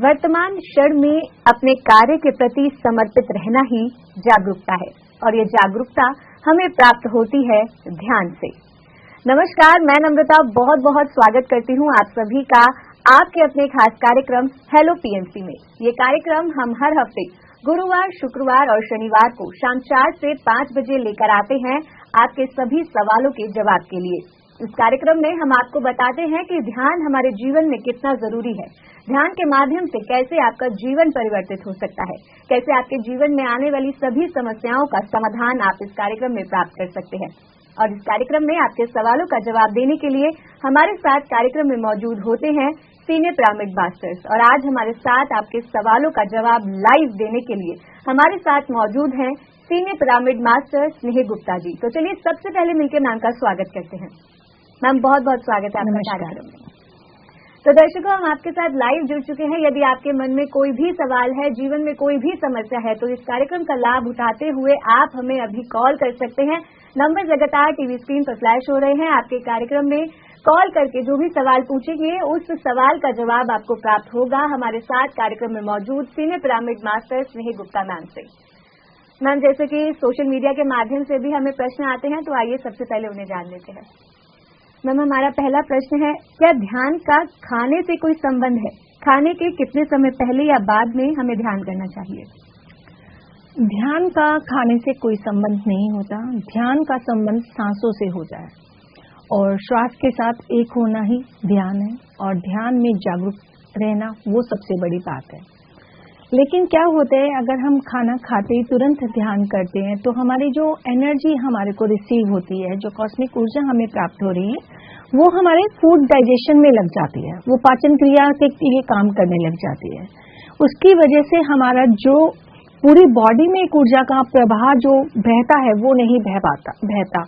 वर्तमान क्षण में अपने कार्य के प्रति समर्पित रहना ही जागरूकता है और ये जागरूकता हमें प्राप्त होती है ध्यान से। नमस्कार, मैं नम्रता बहुत बहुत स्वागत करती हूँ आप सभी का आपके अपने खास कार्यक्रम हेलो पीएमसी में। ये कार्यक्रम हम हर हफ्ते गुरुवार, शुक्रवार और शनिवार को शाम 4 से 5 बजे लेकर आते हैं आपके सभी सवालों के जवाब के लिए। इस कार्यक्रम में हम आपको बताते हैं कि ध्यान हमारे जीवन में कितना जरूरी है, ध्यान के माध्यम से कैसे आपका जीवन परिवर्तित हो सकता है, कैसे आपके जीवन में आने वाली सभी समस्याओं का समाधान आप इस कार्यक्रम में प्राप्त कर सकते हैं। और इस कार्यक्रम में आपके सवालों का जवाब देने के लिए हमारे साथ कार्यक्रम में मौजूद होते हैं सीनियर पिरामिड मास्टर्स। और आज हमारे साथ आपके सवालों का जवाब लाइव देने के लिए हमारे साथ मौजूद हैं सीनियर पिरामिड मास्टर स्नेह गुप्ता जी। तो चलिए सबसे पहले मिलकर मैम का स्वागत करते हैं। मैम बहुत बहुत स्वागत है आपका कार्यक्रम में। तो दर्शकों, हम आपके साथ लाइव जुड़ चुके हैं। यदि आपके मन में कोई भी सवाल है, जीवन में कोई भी समस्या है, तो इस कार्यक्रम का लाभ उठाते हुए आप हमें अभी कॉल कर सकते हैं। नंबर लगातार टीवी स्क्रीन पर फ्लैश हो रहे हैं। आपके कार्यक्रम में कॉल करके जो भी सवाल पूछेंगे उस सवाल का जवाब आपको प्राप्त होगा हमारे साथ कार्यक्रम में मौजूद सीनियर पिरामिड मास्टर स्नेह गुप्ता मैम से। मैम, जैसे कि सोशल मीडिया के माध्यम से भी हमें प्रश्न आते हैं, तो आइए सबसे पहले उन्हें जान लेते हैं। मैम, हमारा पहला प्रश्न है, क्या ध्यान का खाने से कोई संबंध है? खाने के कितने समय पहले या बाद में हमें ध्यान करना चाहिए? ध्यान का खाने से कोई संबंध नहीं होता। ध्यान का संबंध सांसों से होता है और श्वास के साथ एक होना ही ध्यान है। और ध्यान में जागरूक रहना वो सबसे बड़ी बात है। लेकिन क्या होता है, अगर हम खाना खाते ही तुरंत ध्यान करते हैं तो हमारी जो एनर्जी हमारे को रिसीव होती है, जो कॉस्मिक ऊर्जा हमें प्राप्त हो रही है, वो हमारे फूड डाइजेशन में लग जाती है, वो पाचन क्रिया के लिए काम करने लग जाती है। उसकी वजह से हमारा जो पूरी बॉडी में एक ऊर्जा का प्रवाह जो बहता है वो नहीं बहता।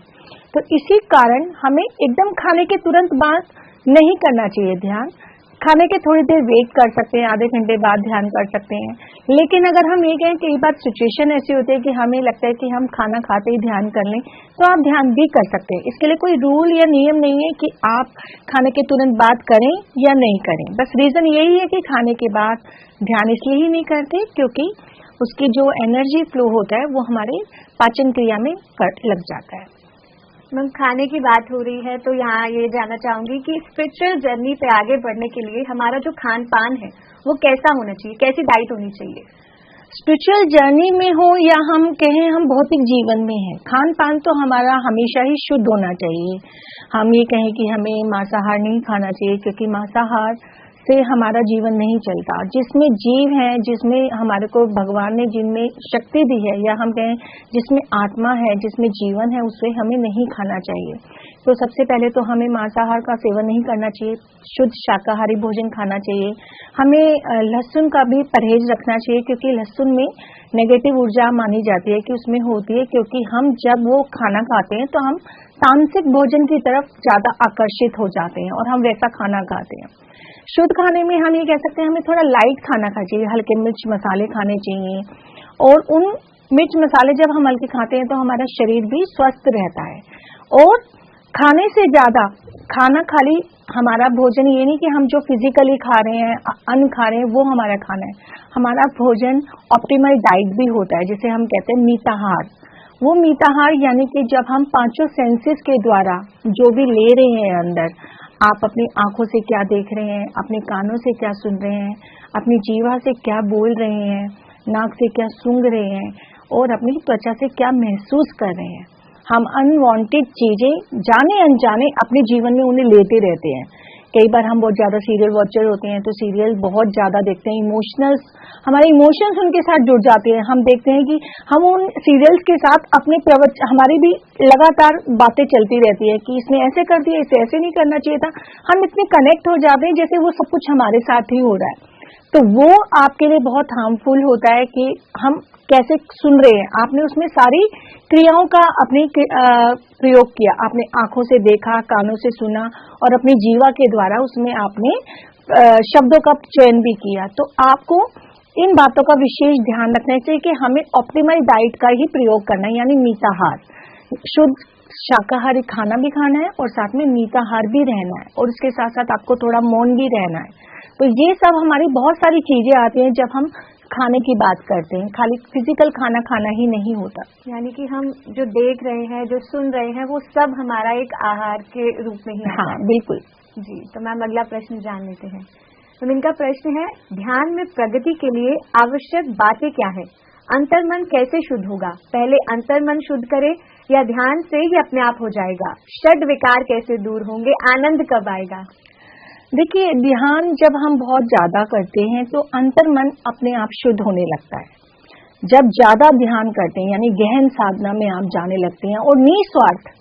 तो इसी कारण हमें एकदम खाने के तुरंत बाद नहीं करना चाहिए ध्यान। खाने के थोड़ी देर वेट कर सकते हैं, आधे घंटे बाद ध्यान कर सकते हैं। लेकिन अगर हम ये कहें कई बार सिचुएशन ऐसी होती है कि हमें लगता है कि हम खाना खाते ही ध्यान कर लें, तो आप ध्यान भी कर सकते हैं। इसके लिए कोई रूल या नियम नहीं है कि आप खाने के तुरंत बाद करें या नहीं करें। बस रीजन यही है कि खाने के बाद ध्यान इसलिए ही नहीं करते क्योंकि उसकी जो एनर्जी फ्लो होता है वो हमारे पाचन क्रिया में लग जाता है। मैम, खाने की बात हो रही है तो यहाँ ये जानना चाहूंगी कि स्पिरिचुअल जर्नी पे आगे बढ़ने के लिए हमारा जो खान पान है वो कैसा होना चाहिए, कैसी डाइट होनी चाहिए? स्पिरिचुअल जर्नी में हो या हम कहें हम भौतिक जीवन में है, खान पान तो हमारा हमेशा ही शुद्ध होना चाहिए। हम ये कहें कि हमें मांसाहार नहीं खाना चाहिए क्योंकि मांसाहार से हमारा जीवन नहीं चलता। जिसमें जीव है, जिसमें हमारे को भगवान ने जिनमें शक्ति दी है, या हम कहें जिसमें आत्मा है, जिसमें जीवन है, उससे हमें नहीं खाना चाहिए। तो सबसे पहले तो हमें मांसाहार का सेवन नहीं करना चाहिए, शुद्ध शाकाहारी भोजन खाना चाहिए। हमें लहसुन का भी परहेज रखना चाहिए क्योंकि लहसुन में नेगेटिव ऊर्जा मानी जाती है कि उसमें होती है, क्योंकि हम जब वो खाना खाते हैं तो हम तामसिक भोजन की तरफ ज्यादा आकर्षित हो जाते हैं और हम वैसा खाना खाते हैं। शुद्ध खाने में हम ये कह सकते हैं हमें थोड़ा लाइट खाना खाना चाहिए, हल्के मिर्च मसाले खाने चाहिए। और उन मिर्च मसाले जब हम हल्के खाते हैं तो हमारा शरीर भी स्वस्थ रहता है। और खाने से ज्यादा खाना खाली हमारा भोजन ये नहीं कि हम जो फिजिकली खा रहे हैं, अन्न खा रहे हैं, वो हमारा खाना है। हमारा भोजन ऑप्टिमल डाइट भी होता है, जिसे हम कहते हैं मिताहार। वो मिताहार यानी कि जब हम पांचों सेंसेस के द्वारा जो भी ले रहे हैं अंदर, आप अपनी आंखों से क्या देख रहे हैं, अपने कानों से क्या सुन रहे हैं, अपनी जीवा से क्या बोल रहे हैं, नाक से क्या सूंघ रहे हैं और अपनी त्वचा से क्या महसूस कर रहे हैं। हम अनवांटेड चीजें जाने अनजाने अपने जीवन में उन्हें लेते रहते हैं। कई बार हम बहुत ज्यादा सीरियल वॉचर होते हैं तो सीरियल बहुत ज्यादा देखते हैं, हमारे इमोशंस उनके साथ जुड़ जाते हैं। हम देखते हैं कि हम उन सीरियल्स के साथ अपने हमारी भी लगातार बातें चलती रहती है कि इसने ऐसे कर दिया, इसे ऐसे नहीं करना चाहिए था। हम इतने कनेक्ट हो जाते हैं जैसे वो सब कुछ हमारे साथ ही हो रहा है। तो वो आपके लिए बहुत हार्मफुल होता है कि हम कैसे सुन रहे हैं। आपने उसमें सारी क्रियाओं का अपने प्रयोग किया, आपने आंखों से देखा, कानों से सुना और अपनी जीवा के द्वारा उसमें आपने शब्दों का चयन भी किया। तो आपको इन बातों का विशेष ध्यान रखना चाहिए कि हमें ऑप्टिमल डाइट का ही प्रयोग करना है, यानी मिताहार। शुद्ध शाकाहारी खाना भी खाना है और साथ में मिताहार भी रहना है और उसके साथ साथ आपको थोड़ा मौन भी रहना है। तो ये सब हमारी बहुत सारी चीजें आती हैं जब हम खाने की बात करते हैं। खाली फिजिकल खाना खाना ही नहीं होता, यानी कि हम जो देख रहे हैं, जो सुन रहे हैं, वो सब हमारा एक आहार के रूप में ही आता है। हाँ बिल्कुल जी। तो मैम अगला प्रश्न जान लेते हैं। तो इनका प्रश्न है, ध्यान में प्रगति के लिए आवश्यक बातें क्या है? अंतर्मन कैसे शुद्ध होगा? पहले अंतर्मन शुद्ध करे या ध्यान से ही अपने आप हो जाएगा? षड विकार कैसे दूर होंगे? आनंद कब आएगा? देखिए, ध्यान जब हम बहुत ज्यादा करते हैं तो अंतर्मन अपने आप शुद्ध होने लगता है। जब ज्यादा ध्यान करते हैं यानी गहन साधना में आप जाने लगते हैं और निस्वार्थ,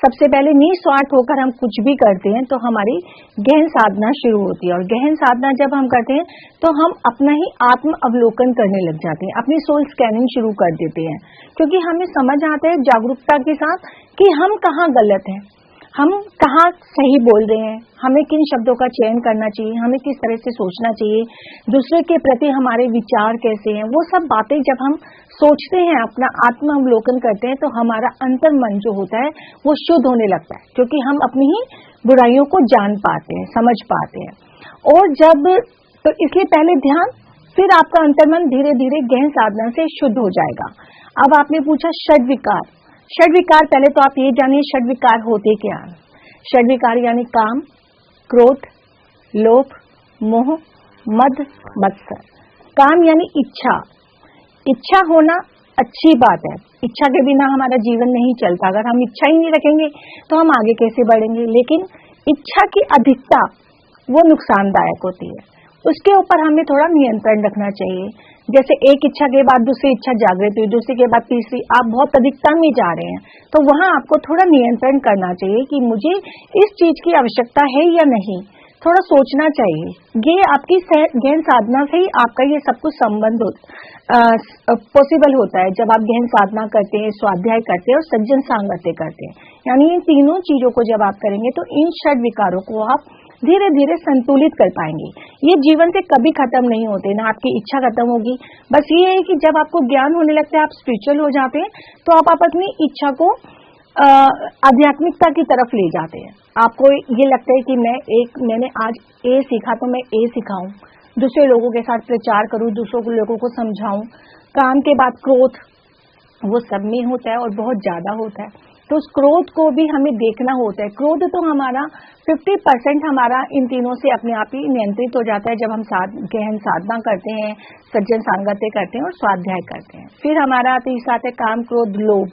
सबसे पहले निस्वार्थ होकर हम कुछ भी करते हैं तो हमारी गहन साधना शुरू होती है। और गहन साधना जब हम करते हैं तो हम अपना ही आत्म अवलोकन करने लग जाते हैं, अपनी सोल स्कैनिंग शुरू कर देते हैं, क्योंकि हमें समझ आता है जागरूकता के साथ कि हम कहाँ गलत हैं, हम कहाँ सही बोल रहे हैं, हमें किन शब्दों का चयन करना चाहिए, हमें किस तरह से सोचना चाहिए, दूसरे के प्रति हमारे विचार कैसे हैं। वो सब बातें जब हम सोचते हैं, अपना आत्म अवलोकन करते हैं, तो हमारा अंतर्मन जो होता है वो शुद्ध होने लगता है, क्योंकि हम अपनी ही बुराइयों को जान पाते हैं, समझ पाते हैं। और जब तो इसलिए पहले ध्यान, फिर आपका अंतर्मन धीरे धीरे गहन साधना से शुद्ध हो जाएगा। अब आपने पूछा षड विकार। षड विकार, पहले तो आप ये जानिए षड विकार होते क्या हैं। षड विकार यानी काम, क्रोध, लोभ, मोह, मद, मत्सर। काम यानी इच्छा। इच्छा होना अच्छी बात है, इच्छा के बिना हमारा जीवन नहीं चलता। अगर हम इच्छा ही नहीं रखेंगे तो हम आगे कैसे बढ़ेंगे। लेकिन इच्छा की अधिकता वो नुकसानदायक होती है, उसके ऊपर हमें थोड़ा नियंत्रण रखना चाहिए। जैसे एक इच्छा के बाद दूसरी इच्छा जागृत हुई, दूसरी के बाद तीसरी, आप बहुत अधिकता में जा रहे हैं, तो वहां आपको थोड़ा नियंत्रण करना चाहिए कि मुझे इस चीज की आवश्यकता है या नहीं, थोड़ा सोचना चाहिए। ये आपकी गहन साधना से ही आपका ये सब कुछ संबंध पॉसिबल होता है। जब आप गहन साधना करते हैं, स्वाध्याय करते हैं और सज्जन सांगत्य करते हैं, यानी इन तीनों चीजों को जब आप करेंगे तो इन षड विकारों को आप धीरे धीरे संतुलित कर पाएंगे। ये जीवन से कभी खत्म नहीं होते, ना आपकी इच्छा खत्म होगी। बस ये है कि जब आपको ज्ञान होने लगता है, आप स्पिरिचुअल हो जाते हैं, तो आप अपनी इच्छा को आध्यात्मिकता की तरफ ले जाते हैं। आपको ये लगता है कि मैंने आज ए सीखा तो मैं ए सिखाऊं, दूसरे लोगों के साथ प्रचार करूं, दूसरों लोगों को समझाऊं। काम के बाद क्रोध, वो सब में होता है और बहुत ज्यादा होता है, तो उस क्रोध को भी हमें देखना होता है। क्रोध तो हमारा 50% हमारा इन तीनों से अपने आप ही नियंत्रित हो जाता है जब हम गहन साधना करते हैं, सज्जन सांगत्य करते हैं और स्वाध्याय करते हैं। फिर हमारा तीसरा आता है काम, क्रोध, लोभ।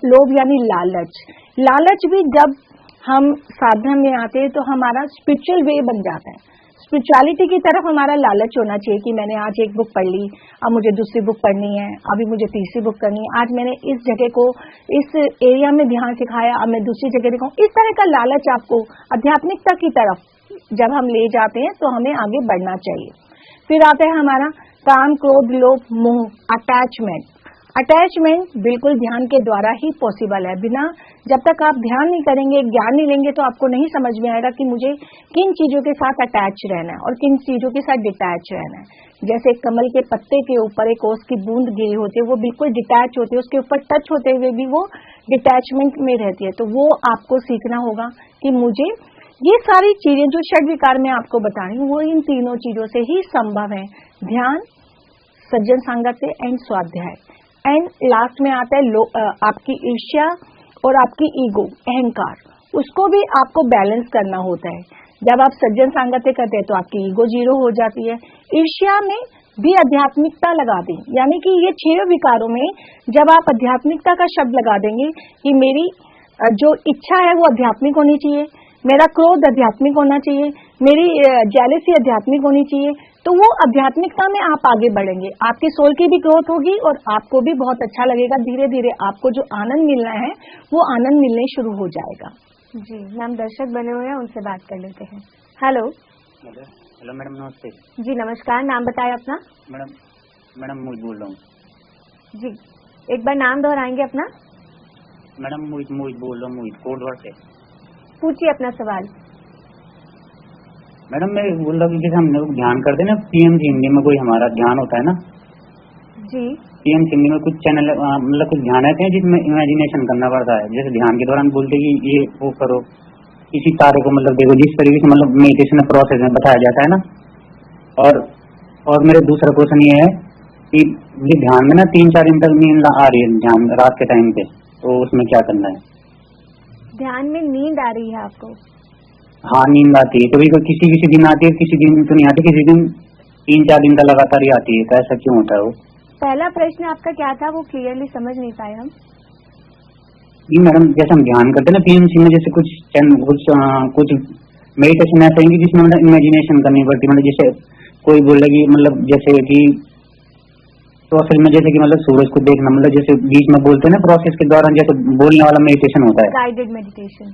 लोभ यानी लालच। लालच भी जब हम साधना में आते हैं तो हमारा स्पिरिचुअल वे बन जाता है। स्पिरिचुअलिटी की तरफ हमारा लालच होना चाहिए कि मैंने आज एक बुक पढ़ ली, अब मुझे दूसरी बुक पढ़नी है, अभी मुझे तीसरी बुक करनी है, आज मैंने इस जगह को, इस एरिया में ध्यान सिखाया, अब मैं दूसरी जगह दिखाऊं। इस तरह का लालच आपको आध्यात्मिकता की तरफ जब हम ले जाते हैं तो हमें आगे बढ़ना चाहिए। फिर आता है हमारा काम, क्रोध, लोभ, मोह, अटैचमेंट। अटैचमेंट बिल्कुल ध्यान के द्वारा ही पॉसिबल है। बिना, जब तक आप ध्यान नहीं करेंगे, ज्ञान नहीं लेंगे, तो आपको नहीं समझ में आएगा कि मुझे किन चीजों के साथ अटैच रहना है और किन चीजों के साथ डिटैच रहना है। जैसे कमल के पत्ते के ऊपर एक ओस की बूंद गिरी होती है, वो बिल्कुल डिटैच होती है, उसके ऊपर टच होते हुए भी वो डिटैचमेंट में रहती है। तो वो आपको सीखना होगा कि मुझे ये सारी चीजें जो षड विकार में आपको बता रही हूँ, वो इन तीनों चीजों से ही संभव है। ध्यान, सज्जन सांगत्य एंड स्वाध्याय। एंड लास्ट में आता है आपकी ईर्ष्या और आपकी ईगो, अहंकार, उसको भी आपको बैलेंस करना होता है। जब आप सज्जन सांगत्य करते हैं तो आपकी ईगो 0 हो जाती है। ईर्ष्या में भी आध्यात्मिकता लगा दें, यानी कि ये 6 विकारों में जब आप आध्यात्मिकता का शब्द लगा देंगे कि मेरी जो इच्छा है वो आध्यात्मिक होनी चाहिए, मेरा क्रोध आध्यात्मिक होना चाहिए, मेरी जेलसी आध्यात्मिक होनी चाहिए, तो वो आध्यात्मिकता में आप आगे बढ़ेंगे। आपकी सोल की भी ग्रोथ होगी और आपको भी बहुत अच्छा लगेगा। धीरे धीरे आपको जो आनंद मिलना है वो आनंद मिलने शुरू हो जाएगा। जी मैम, दर्शक बने हुए हैं, उनसे बात कर लेते हैं। हेलो। हेलो मैडम, नमस्ते। जी नमस्कार, नाम बताएं अपना। मैडम मोहित बोल रहा हूँ। जी, एक बार नाम दोहराएंगे अपना। मैडम मोहित बोल रहा हूँ, मोहित कोटद्वार से। पूछिए अपना सवाल। मैडम मैं बोल रहा हूँ कि जैसे हम लोग ध्यान करते हैं ना, पीएम हिंदी में कोई हमारा ध्यान होता है ना जी, पीएम सिंधी में कुछ चैनल मतलब कुछ ध्यान रहते हैं जिसमें इमेजिनेशन करना पड़ता है। जैसे ध्यान के दौरान बोलते कि ये वो करो, किसी तारे को मतलब देखो, जिस तरीके से मतलब मेडिटेशन प्रोसेस में बताया जाता है ना। और मेरा दूसरा क्वेश्चन ये है कि ये ध्यान में ना 3-4 दिन तक नींद आ रही है ध्यान रात के टाइम पे, तो उसमें क्या करना है? ध्यान में नींद आ रही है आपको? हाँ, नींद आती है कभी कभी, किसी दिन आती है, किसी दिन तो नहीं आती, किसी दिन 3-4 दिन का लगातार ही आती है। तो ऐसा क्यों होता है वो? पहला प्रश्न आपका क्या था, वो क्लियरली समझ नहीं पाए हम। जी मैडम, जैसे हम ध्यान करते हैं ना पीएमसी में, जैसे कुछ मेडिटेशन ऐसा है जिसमें मतलब इमेजिनेशन करनी पड़ती है। मतलब जैसे कोई बोलेगी मतलब जैसे कि प्रोसेस में, जैसे कि मतलब सूरज को देखना, मतलब जैसे बीच में बोलते हैं ना प्रोसेस के दौरान, जैसे बोलने वाला मेडिटेशन होता है, गाइडेड मेडिटेशन।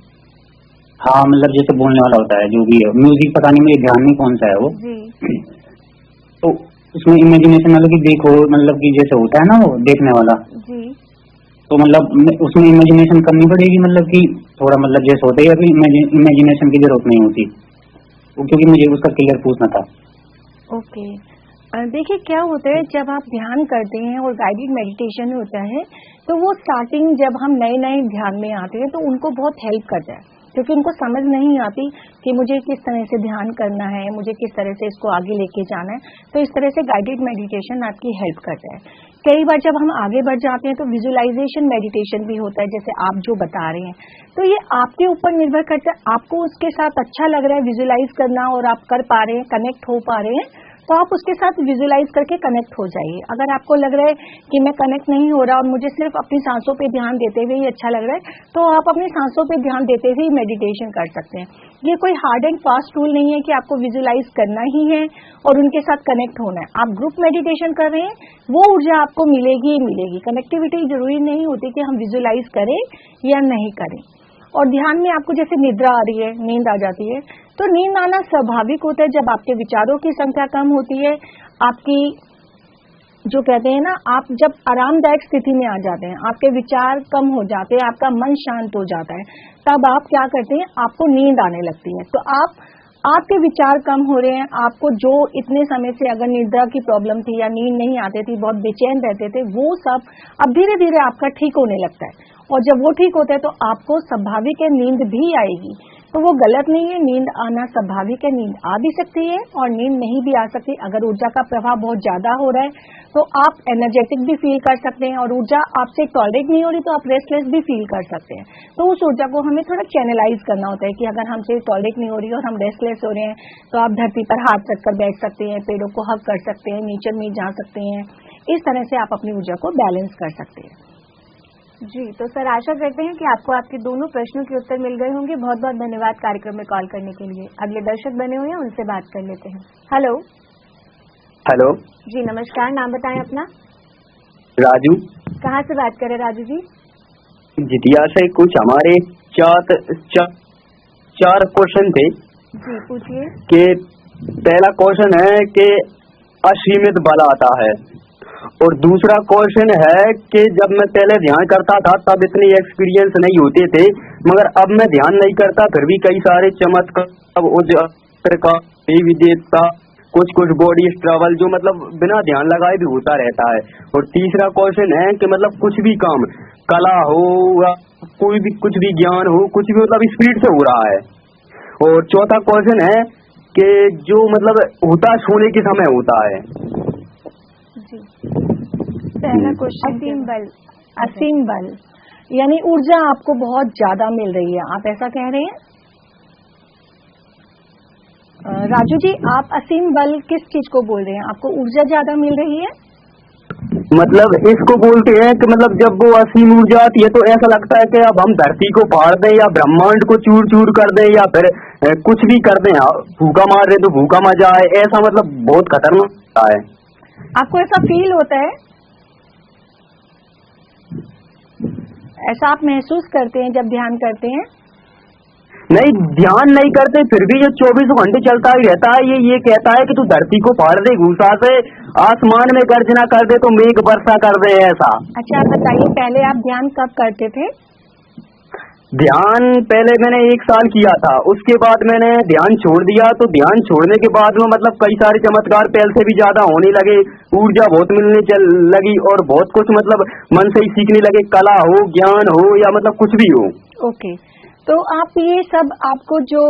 हाँ, मतलब जैसे बोलने वाला होता है, जो भी है म्यूजिक, पता नहीं मुझे ध्यान नहीं कौन सा है वो जी। तो उसमें इमेजिनेशन मतलब कि देखो, मतलब कि जैसे होता है ना वो देखने वाला जी। तो मतलब उसमें इमेजिनेशन करनी पड़ेगी, मतलब कि थोड़ा मतलब जैसे होता है, या फिर इमेजिनेशन की जरूरत नहीं होती वो, क्योंकि मुझे उसका क्लियर पूछना था। ओके, देखिए क्या होता है, जब आप ध्यान करते हैं और गाइडेड मेडिटेशन होता है तो वो स्टार्टिंग जब हम नए नए ध्यान में आते हैं तो उनको बहुत हेल्प करता है, क्योंकि उनको समझ नहीं आती कि मुझे किस तरह से ध्यान करना है, मुझे किस तरह से इसको आगे लेके जाना है। तो इस तरह से गाइडेड मेडिटेशन आपकी हेल्प करता है। कई बार जब हम आगे बढ़ जाते हैं तो विजुअलाइजेशन मेडिटेशन भी होता है, जैसे आप जो बता रहे हैं। तो ये आपके ऊपर निर्भर करता है, आपको उसके साथ अच्छा लग रहा है विजुअलाइज करना और आप कर पा रहे हैं, कनेक्ट हो पा रहे हैं, तो आप उसके साथ विजुअलाइज करके कनेक्ट हो जाइए। अगर आपको लग रहा है कि मैं कनेक्ट नहीं हो रहा और मुझे सिर्फ अपनी सांसों पे ध्यान देते हुए ही अच्छा लग रहा है, तो आप अपनी सांसों पे ध्यान देते हुए मेडिटेशन कर सकते हैं। ये कोई हार्ड एंड फास्ट रूल नहीं है कि आपको विजुअलाइज करना ही है और उनके साथ कनेक्ट होना है। आप ग्रुप मेडिटेशन कर रहे हैं, वो ऊर्जा आपको मिलेगी ही मिलेगी। कनेक्टिविटी जरूरी नहीं होती कि हम विजुअलाइज करें या नहीं करें। और ध्यान में आपको जैसे निद्रा आ रही है, नींद आ जाती है, तो नींद आना स्वाभाविक होता है जब आपके विचारों की संख्या कम होती है, आपकी जो कहते हैं ना, आप जब आरामदायक स्थिति में आ जाते हैं, आपके विचार कम हो जाते हैं, आपका मन शांत हो जाता है, तब आप क्या करते हैं, आपको नींद आने लगती है। तो आपके विचार कम हो रहे हैं, आपको जो इतने समय से अगर निद्रा की प्रॉब्लम थी या नींद नहीं आती थी, बहुत बेचैन रहते थे, वो सब अब धीरे धीरे आपका ठीक होने लगता है। और जब वो ठीक होता है तो आपको स्वाभाविक है नींद भी आएगी। तो वो गलत नहीं है, नींद आना स्वाभाविक है, नींद आ भी सकती है और नींद नहीं भी आ सकती। अगर ऊर्जा का प्रभाव बहुत ज्यादा हो रहा है तो आप एनर्जेटिक भी फील कर सकते हैं, और ऊर्जा आपसे टॉलरेट नहीं हो रही तो आप रेस्टलेस भी फील कर सकते हैं। तो उस ऊर्जा को हमें थोड़ा चैनलाइज करना होता है कि अगर हमसे टॉलरेट नहीं हो रही और हम रेस्टलेस हो रहे हैं तो आप धरती पर हाथ रखकर बैठ सकते हैं, पेड़ों को हग कर सकते हैं, नेचर में जा सकते हैं। इस तरह से आप अपनी ऊर्जा को बैलेंस कर सकते हैं। जी, तो सर आशा करते हैं कि आपको आपके दोनों प्रश्नों के उत्तर मिल गए होंगे। बहुत बहुत धन्यवाद कार्यक्रम में कॉल करने के लिए। अगले दर्शक बने हुए हैं, उनसे बात कर लेते हैं। हेलो। हेलो जी नमस्कार, नाम बताएं अपना। राजू। कहाँ से बात कर रहे हैं राजू जी? जितिया से। कुछ हमारे चार क्वेश्चन थे। जी पूछिए। कि पहला क्वेश्चन है कि असीमित बल आता है, और दूसरा क्वेश्चन है कि जब मैं पहले ध्यान करता था तब इतने एक्सपीरियंस नहीं होते थे, मगर अब मैं ध्यान नहीं करता फिर भी कई सारे चमत्कार विदेता, कुछ बॉडी ट्रबल जो मतलब बिना ध्यान लगाए भी होता रहता है। और तीसरा क्वेश्चन है कि मतलब कुछ भी काम, कला हो या कोई भी कुछ भी ज्ञान हो, कुछ भी मतलब स्पीड से हो रहा है। और चौथा क्वेश्चन है कि जो मतलब होता सोने के समय होता है। जी पहला क्वेश्चन असीम बल यानी ऊर्जा आपको बहुत ज्यादा मिल रही है, आप ऐसा कह रहे हैं? राजू जी, आप असीम बल किस चीज को बोल रहे हैं? आपको ऊर्जा ज्यादा मिल रही है? मतलब इसको बोलते हैं कि मतलब जब वो असीम ऊर्जा आती है तो ऐसा लगता है कि अब हम धरती को फाड़ दें या ब्रह्मांड को चूर चूर कर दें या फिर कुछ भी कर दें, भूखा मार रहे तो भूखा मर जाए, ऐसा मतलब बहुत खतरनाक होता है। आपको ऐसा फील होता है? ऐसा आप महसूस करते हैं जब ध्यान करते हैं? नहीं, ध्यान नहीं करते फिर भी ये 24 घंटे चलता ही रहता है। ये कहता है कि तू धरती को फाड़ दे, घुसा से आसमान में गर्जना कर दे, तो मेघ वर्षा कर दे, ऐसा। अच्छा आप बताइए, पहले आप ध्यान कब करते थे? ध्यान पहले मैंने 1 साल किया था, उसके बाद मैंने ध्यान छोड़ दिया। तो ध्यान छोड़ने के बाद में मतलब कई सारे चमत्कार पहले से भी ज्यादा होने लगे, ऊर्जा बहुत मिलने लगी और बहुत कुछ मतलब मन से ही सीखने लगे, कला हो, ज्ञान हो या मतलब कुछ भी हो। ओके, तो आप ये सब आपको जो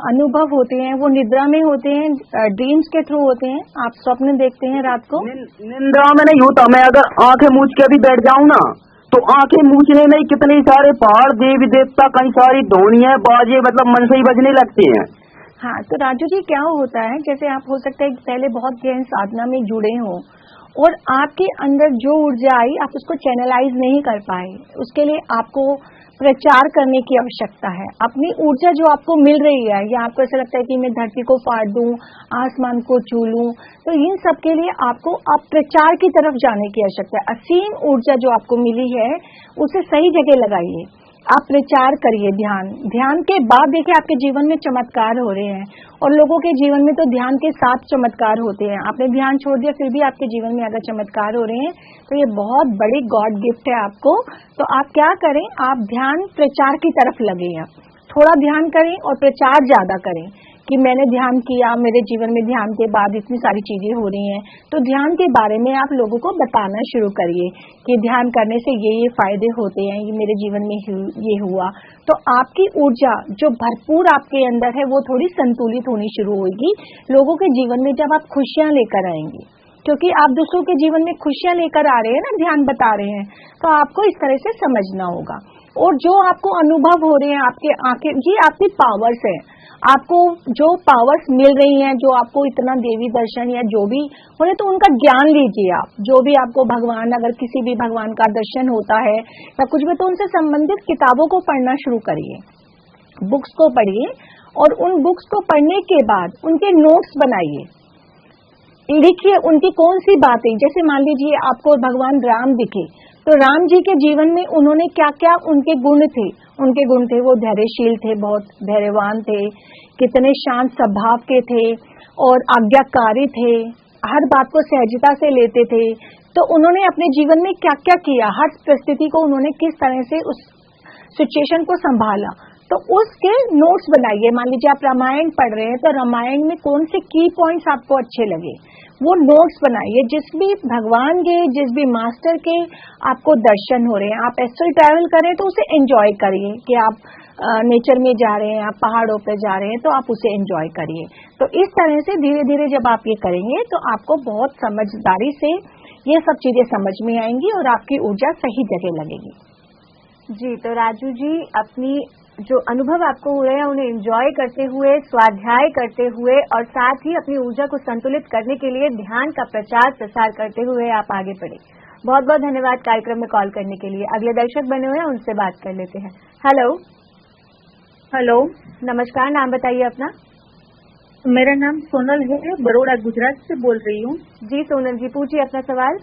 अनुभव होते हैं वो निद्रा में होते हैं, ड्रीम्स के थ्रू होते हैं? आप स्वप्न देखते हैं रात को? निंद्रा में नहीं होता। मैं अगर आंखें मूझ के भी बैठ जाऊं ना, तो आंखें मूझने में ही कितने सारे पहाड़, देवी देवता, कई सारी ध्वनियां, बाजे मतलब मन से ही बजने लगते हैं। हाँ, तो राजू जी क्या होता है, जैसे आप हो सकता है कि पहले बहुत गहन साधना में जुड़े हो और आपके अंदर जो ऊर्जा आई आप उसको चैनलाइज नहीं कर पाए, उसके लिए आपको प्रचार करने की आवश्यकता है। अपनी ऊर्जा जो आपको मिल रही है या आपको ऐसा लगता है कि मैं धरती को फाड़ दूं, आसमान को छू लूं, तो इन सब के लिए आपको अब प्रचार की तरफ जाने की आवश्यकता है। असीम ऊर्जा जो आपको मिली है उसे सही जगह लगाइए, आप प्रचार करिए। ध्यान के बाद देखिए आपके जीवन में चमत्कार हो रहे हैं और लोगों के जीवन में तो ध्यान के साथ चमत्कार होते हैं। आपने ध्यान छोड़ दिया फिर भी आपके जीवन में अगर चमत्कार हो रहे हैं तो ये बहुत बड़ी गॉड गिफ्ट है आपको। तो आप क्या करें, आप ध्यान प्रचार की तरफ लगे, थोड़ा ध्यान करें और प्रचार ज्यादा करें कि मैंने ध्यान किया, मेरे जीवन में ध्यान के बाद इतनी सारी चीजें हो रही हैं। तो ध्यान के बारे में आप लोगों को बताना शुरू करिए कि ध्यान करने से ये फायदे होते हैं, ये मेरे जीवन में ये हुआ। तो आपकी ऊर्जा जो भरपूर आपके अंदर है वो थोड़ी संतुलित होनी शुरू होगी। लोगों के जीवन में जब आप खुशियां लेकर आएंगे, क्योंकि आप दूसरों के जीवन में खुशियां लेकर आ रहे हैं ना, ध्यान बता रहे हैं, तो आपको इस तरह से समझना होगा। और जो आपको अनुभव हो रहे हैं आपके आंखें, ये आपकी पावर्स है, आपको जो पावर्स मिल रही हैं, जो आपको इतना देवी दर्शन या जो भी हो रहे, तो उनका ज्ञान लीजिए आप। जो भी आपको भगवान, अगर किसी भी भगवान का दर्शन होता है या कुछ भी, तो उनसे संबंधित किताबों को पढ़ना शुरू करिए, बुक्स को पढ़िए और उन बुक्स को पढ़ने के बाद उनके नोट्स बनाइए, लिखिए उनकी कौन सी बातें। जैसे मान लीजिए आपको भगवान राम दिखे, तो राम जी के जीवन में उन्होंने क्या क्या उनके गुण थे, वो धैर्यशील थे, बहुत धैर्यवान थे, कितने शांत स्वभाव के थे और आज्ञाकारी थे, हर बात को सहजता से लेते थे। तो उन्होंने अपने जीवन में क्या क्या किया, हर परिस्थिति को उन्होंने किस तरह से उस सिचुएशन को संभाला, तो उसके नोट्स बनाइए। मान लीजिए आप रामायण पढ़ रहे हैं, तो रामायण में कौन से की पॉइंट्स आपको अच्छे लगे, वो नोट्स बनाइए। जिस भी भगवान के, जिस भी मास्टर के आपको दर्शन हो रहे हैं, आप एस्ट्रल ट्रैवल करें तो उसे एंजॉय करिए कि आप नेचर में जा रहे हैं, आप पहाड़ों पे जा रहे हैं, तो आप उसे एंजॉय करिए। तो इस तरह से धीरे धीरे जब आप ये करेंगे तो आपको बहुत समझदारी से ये सब चीजें समझ में आएंगी और आपकी ऊर्जा सही जगह लगेगी। जी, तो राजू जी अपनी जो अनुभव आपको हो रहे हैं उन्हें एंजॉय करते हुए, स्वाध्याय करते हुए और साथ ही अपनी ऊर्जा को संतुलित करने के लिए ध्यान का प्रचार प्रसार करते हुए आप आगे बढ़े। बहुत बहुत धन्यवाद कार्यक्रम में कॉल करने के लिए। अगले दर्शक बने हुए हैं, उनसे बात कर लेते हैं। हेलो, नमस्कार, नाम बताइए अपना। मेरा नाम सोनल है, बड़ौदा गुजरात से बोल रही हूँ। जी सोनल जी, पूछिए अपना सवाल।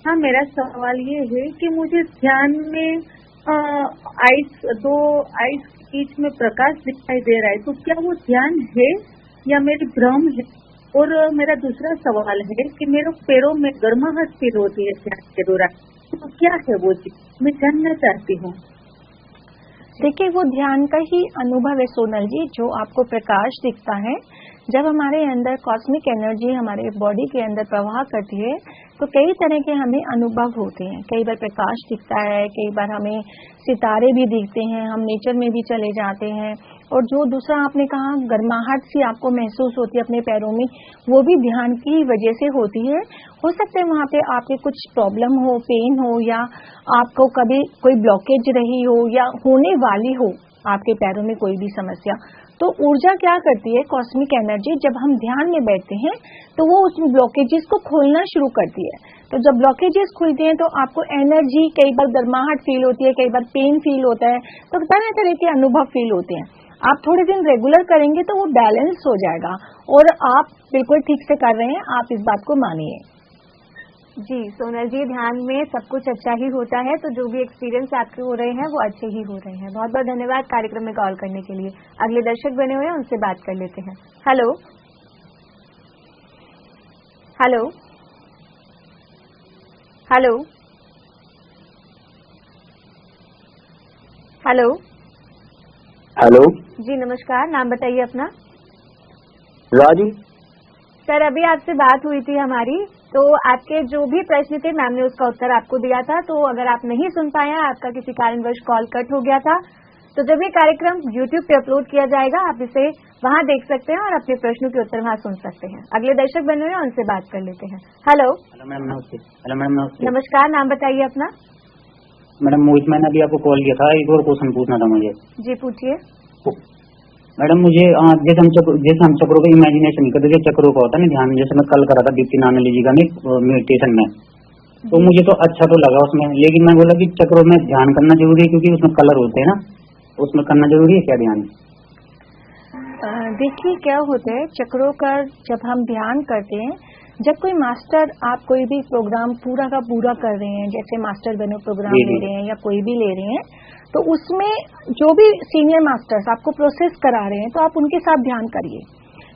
हाँ, मेरा सवाल ये है कि मुझे ध्यान में दो आइस के बीच में प्रकाश दिखाई दे रहा है, तो क्या वो ध्यान है या मेरी भ्रम है? और मेरा दूसरा सवाल है कि मेरे पैरों में गर्माहट फील होती है ध्यान के दौरान, तो क्या है वो चीज, मैं जानना चाहती हूँ। देखिए, वो ध्यान का ही अनुभव है सोनल जी, जो आपको प्रकाश दिखता है। जब हमारे अंदर कॉस्मिक एनर्जी हमारे बॉडी के अंदर प्रवाह करती है तो कई तरह के हमें अनुभव होते हैं। कई बार प्रकाश दिखता है, कई बार हमें सितारे भी दिखते हैं, हम नेचर में भी चले जाते हैं। और जो दूसरा आपने कहा गर्माहट सी आपको महसूस होती है अपने पैरों में, वो भी ध्यान की वजह से होती है। हो सकता है वहाँ पे आपके कुछ प्रॉब्लम हो, पेन हो, या आपको कभी कोई ब्लॉकेज रही हो या होने वाली हो आपके पैरों में कोई भी समस्या। तो ऊर्जा क्या करती है, कॉस्मिक एनर्जी, जब हम ध्यान में बैठते हैं तो वो उस ब्लॉकेजेस को खोलना शुरू करती है। तो जब ब्लॉकेजेस खुलते हैं तो आपको एनर्जी, कई बार गर्माहट फील होती है, कई बार पेन फील होता है, तो तरह तरह के अनुभव फील होते हैं। आप थोड़े दिन रेगुलर करेंगे तो वो बैलेंस हो जाएगा और आप बिल्कुल ठीक से कर रहे हैं, आप इस बात को मानिए। जी सोनल जी, ध्यान में सब कुछ अच्छा ही होता है, तो जो भी एक्सपीरियंस आपके हो रहे हैं वो अच्छे ही हो रहे हैं। बहुत बहुत धन्यवाद कार्यक्रम में कॉल करने के लिए। अगले दर्शक बने हुए हैं, उनसे बात कर लेते हैं। Hello, hello, hello, hello. Hello जी नमस्कार, नाम बताइए अपना। राजू। सर अभी आपसे बात हुई थी हमारी, तो आपके जो भी प्रश्न थे मैम ने उसका उत्तर आपको दिया था। तो अगर आप नहीं सुन पाए हैं, आपका किसी कारणवश कॉल कट हो गया था, तो जब ये कार्यक्रम YouTube पे अपलोड किया जाएगा आप इसे वहां देख सकते हैं और अपने प्रश्नों के उत्तर वहां सुन सकते हैं। अगले दर्शक बने हुए हैं, उनसे बात कर लेते हैं। हेलो। हेलो मैम नमस्ते। हेलो मैम नमस्ते। नमस्कार, नाम बताइए अपना। मैडम मोहित, मैंने अभी आपको कॉल किया था, एक और क्वेश्चन पूछना था मुझे। जी पूछिए। मैडम मुझे जैसे हम चक्रों का इमेजिनेशन करते थे, चक्रों का होता है ना ध्यान, जैसे मैं कल करा था दीप्ति नानली जी का मेडिटेशन में, तो मुझे तो अच्छा तो लगा उसमें, लेकिन मैं बोला कि चक्रों में ध्यान करना जरूरी है क्योंकि उसमें कलर होते हैं ना, उसमें करना जरूरी है क्या ध्यान? देखिए क्या होता है, चक्रों का जब हम ध्यान करते हैं, जब कोई मास्टर आप कोई भी प्रोग्राम पूरा का पूरा कर रहे हैं, जैसे मास्टर बनो प्रोग्राम ले रहे हैं या कोई भी ले रहे हैं, तो उसमें जो भी सीनियर मास्टर्स आपको प्रोसेस करा रहे हैं तो आप उनके साथ ध्यान करिए,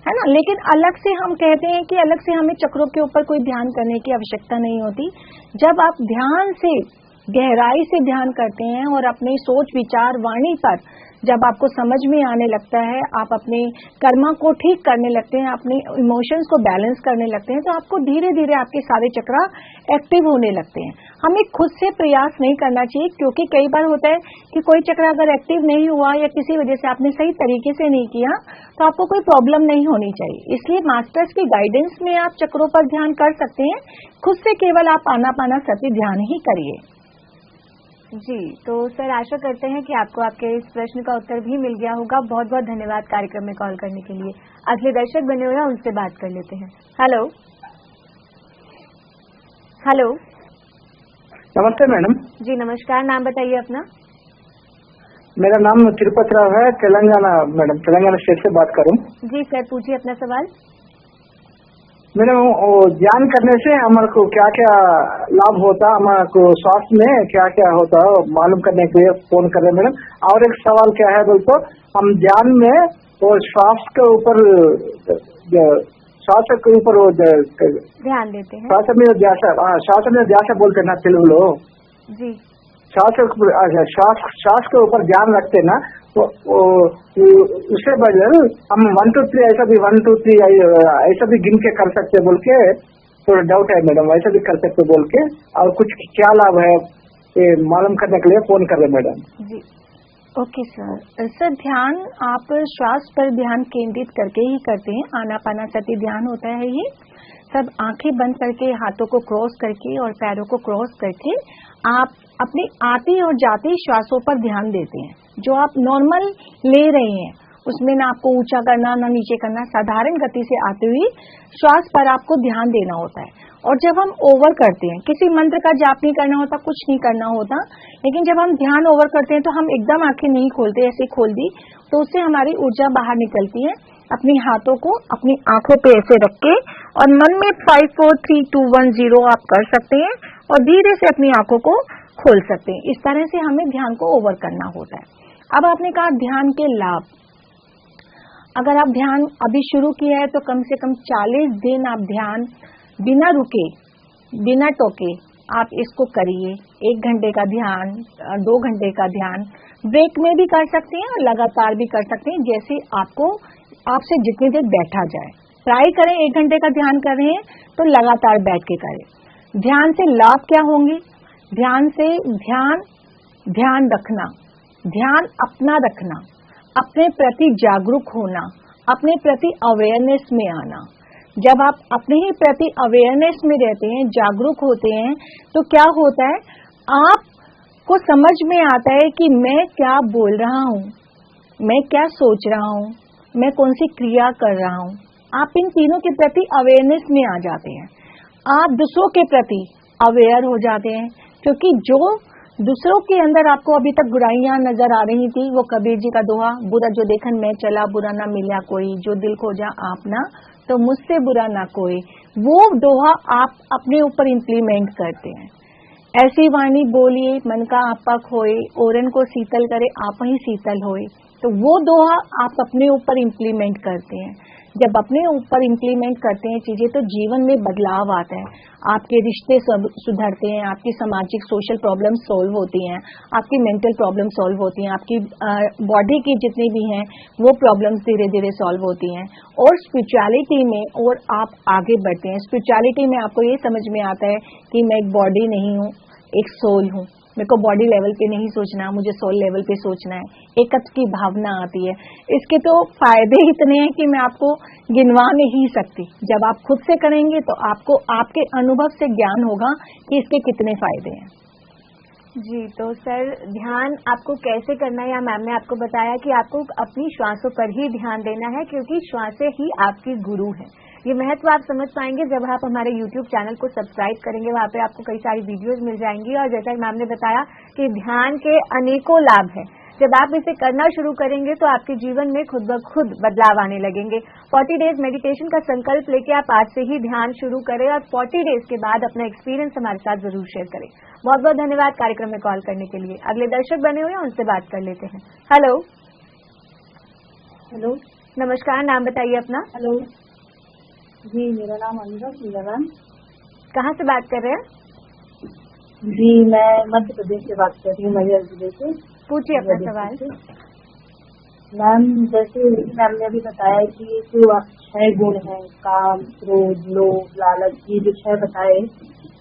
है ना। लेकिन अलग से हम कहते हैं कि अलग से हमें चक्रों के ऊपर कोई ध्यान करने की आवश्यकता नहीं होती। जब आप ध्यान से गहराई से ध्यान करते हैं और अपने सोच विचार वाणी पर जब आपको समझ में आने लगता है, आप अपने कर्मा को ठीक करने लगते हैं, अपने इमोशंस को बैलेंस करने लगते हैं, तो आपको धीरे धीरे आपके सारे चक्र एक्टिव होने लगते हैं। हमें खुद से प्रयास नहीं करना चाहिए, क्योंकि कई बार होता है कि कोई चक्र अगर एक्टिव नहीं हुआ या किसी वजह से आपने सही तरीके से नहीं किया तो आपको कोई प्रॉब्लम नहीं होनी चाहिए। इसलिए मास्टर्स की गाइडेंस में आप चक्रों पर ध्यान कर सकते हैं, खुद से केवल आप आनापानासति ध्यान ही करिए। जी, तो सर आशा करते हैं कि आपको आपके इस प्रश्न का उत्तर भी मिल गया होगा। बहुत बहुत धन्यवाद कार्यक्रम में कॉल करने के लिए। अगले दर्शक बने हुए हैं, उनसे बात कर लेते हैं। हेलो। हेलो। नमस्ते मैडम। जी नमस्कार, नाम बताइए अपना। मेरा नाम तिरुपति राव है, तेलंगाना मैडम, तेलंगाना स्टेट से बात करूं। जी सर पूछिए अपना सवाल। मैडम ध्यान करने से हमारे को क्या क्या लाभ होता, हमारे को स्वास्थ्य में क्या क्या होता है मालूम करने के लिए फोन कर रहे हैं मैडम। और एक सवाल क्या है बोल तो, हम ध्यान में वो श्वास के ऊपर वो ध्यान देते हैं, श्वास में ध्यान बोलते हैं ना तेलुगु लो जी। श्वास के ऊपर ध्यान रखते ना, तो उससे बदल हम 1 2 3 ऐसा भी 1 2 3 ऐसा भी गिन के कर सकते बोल के थोड़ा डाउट है मैडम, ऐसा भी कर सकते बोल के, और कुछ क्या लाभ है ये मालूम करने के लिए फोन कर रहे मैडम। जी ओके सर। सर ध्यान आप श्वास पर ध्यान केंद्रित करके ही करते हैं, आनापानासति ध्यान होता है ये। सब आंखें बंद करके, हाथों को क्रॉस करके और पैरों को क्रॉस करके आप अपनी आती और जाती श्वासों पर ध्यान देते हैं। जो आप नॉर्मल ले रहे हैं उसमें ना आपको ऊंचा करना ना नीचे करना, साधारण गति से आती हुई श्वास पर आपको ध्यान देना होता है। और जब हम ओवर करते हैं, किसी मंत्र का जाप नहीं करना होता, कुछ नहीं करना होता, लेकिन जब हम ध्यान ओवर करते हैं तो हम एकदम आंखें नहीं खोलते, ऐसे खोल दी तो उससे हमारी ऊर्जा बाहर निकलती है। अपने हाथों को अपनी आंखों पे ऐसे रख के और मन में 5 4 3 2 1 0 आप कर सकते हैं और धीरे से अपनी आंखों को खोल सकते हैं। इस तरह से हमें ध्यान को ओवर करना होता है। अब आपने कहा ध्यान के लाभ। अगर आप ध्यान अभी शुरू किया है तो कम से कम 40 दिन आप ध्यान बिना रुके बिना टोके आप इसको करिए। 1 घंटे का ध्यान, 2 घंटे का ध्यान, ब्रेक में भी कर सकते हैं और लगातार भी कर सकते हैं, जैसे आपसे जितनी देर बैठा जाए। ट्राई करें, 1 घंटे का ध्यान कर रहे हैं तो लगातार बैठ के करें। ध्यान से लाभ क्या होंगे? ध्यान से ध्यान रखना, ध्यान अपना रखना, अपने प्रति जागरूक होना, अपने प्रति अवेयरनेस में आना। जब आप अपने ही प्रति अवेयरनेस में रहते हैं, जागरूक होते हैं, तो क्या होता है, आपको समझ में आता है कि मैं क्या बोल रहा हूँ, मैं क्या सोच रहा हूँ, मैं कौन सी क्रिया कर रहा हूँ। आप इन तीनों के प्रति अवेयरनेस में आ जाते हैं। आप दूसरों के प्रति अवेयर हो जाते हैं, क्योंकि जो दूसरों के अंदर आपको अभी तक बुराइयां नजर आ रही थी, वो कबीर जी का दोहा, बुरा जो देखन मैं चला बुरा ना मिला कोई, जो दिल खोजा आप ना तो मुझसे बुरा ना कोई, वो दोहा आप अपने ऊपर इम्प्लीमेंट करते हैं। ऐसी वाणी बोलिए मन का आपा खोए, ओरन को शीतल करे आप ही शीतल होए, तो वो दोहा आप अपने ऊपर इम्प्लीमेंट करते हैं। जब अपने ऊपर इम्प्लीमेंट करते हैं चीजें तो जीवन में बदलाव आता है, आपके रिश्ते सब सुधरते हैं, आपकी सामाजिक सोशल प्रॉब्लम सॉल्व होती हैं, आपकी मेंटल प्रॉब्लम सॉल्व होती हैं, आपकी बॉडी की जितनी भी हैं वो प्रॉब्लम्स धीरे धीरे सॉल्व होती हैं, और स्पिरिचुअलिटी में और आप आगे बढ़ते हैं। स्पिरिचुअलिटी में आपको ये समझ में आता है कि मैं एक बॉडी नहीं हूँ, एक सोल हूँ, मेरे को बॉडी लेवल पे नहीं सोचना, मुझे सोल लेवल पे सोचना है, एकत्व की भावना आती है। इसके तो फायदे इतने हैं कि मैं आपको गिनवा नहीं सकती। जब आप खुद से करेंगे तो आपको आपके अनुभव से ज्ञान होगा कि इसके कितने फायदे हैं। जी, तो सर ध्यान आपको कैसे करना है, या मैम ने आपको बताया कि आपको अपनी श्वासों पर ही ध्यान देना है, क्योंकि श्वासें ही आपकी गुरु है। ये महत्व आप समझ पाएंगे जब आप हमारे YouTube चैनल को सब्सक्राइब करेंगे। वहाँ पे आपको कई सारी वीडियोस मिल जाएंगी, और जैसा कि मैम ने बताया कि ध्यान के अनेकों लाभ हैं। जब आप इसे करना शुरू करेंगे तो आपके जीवन में खुद ब खुद बदलाव आने लगेंगे। 40 डेज मेडिटेशन का संकल्प लेके आप आज से ही ध्यान शुरू करें, और 40 डेज के बाद अपना एक्सपीरियंस हमारे साथ जरूर शेयर करें। बहुत बहुत धन्यवाद कार्यक्रम में कॉल करने के लिए। अगले दर्शक बने हुए हैं, उनसे बात कर लेते हैं। हेलो हेलो, नमस्कार, नाम बताइए अपना। हेलो जी, मेरा नाम अनुजा सिंह है मैम। कहाँ से बात कर रहे हैं? जी, मैं मध्य प्रदेश से बात कर रही हूँ, मैहर जिले से। पूछिए अपना सवाल। मैम, जैसे मैम ने अभी बताया कि जो 6 गुण हैं, काम, क्रोध, लोभ, लालच, ये जो 6 बताए,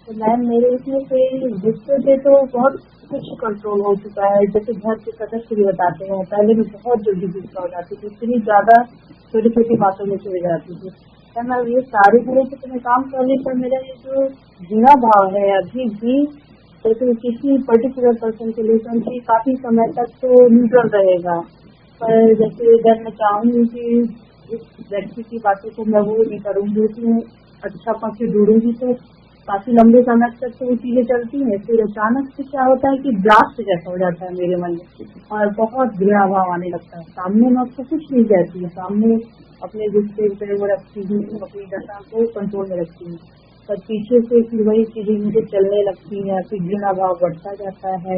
तो मैम मेरे इसमें से गुस्से पे तो बहुत कुछ कंट्रोल हो चुका है। जैसे घर के सदस्य भी बताते हैं, पहले मैं बहुत जल्दी गुस्सा हो जाती थी, इतनी ज्यादा छोटी छोटी बातों में चले जाती थी। मैं ये सारे गुणों से तो मैं काम करने पर मेरा ये जो घृणा भाव है अभी भी, जैसे किसी पर्टिकुलर पर्सन के लिए समझिए काफी समय तक तो न्यूट्रल रहेगा, पर जैसे अगर मैं चाहूंगी कि इस व्यक्ति की बातों को मैं वो नहीं करूंगी, उसमें अच्छा पक्ष ढूंढूंगी, तो काफी लंबे समय तक तो वो चीजें चलती हैं। फिर अचानक से क्या होता है कि ब्लास्ट जैसा हो जाता है मेरे मन में, और बहुत घृणा भाव आने लगता है। सामने मैं आपको कुछ नहीं कहती है, सामने अपने गुस्से पे वो रखती हूँ, अपनी दशा को कंट्रोल में रखती हूँ, पर पीछे से फिर वही चीजें मुझे चलने लगती हैं, फिर घृणा भाव बढ़ता जाता है।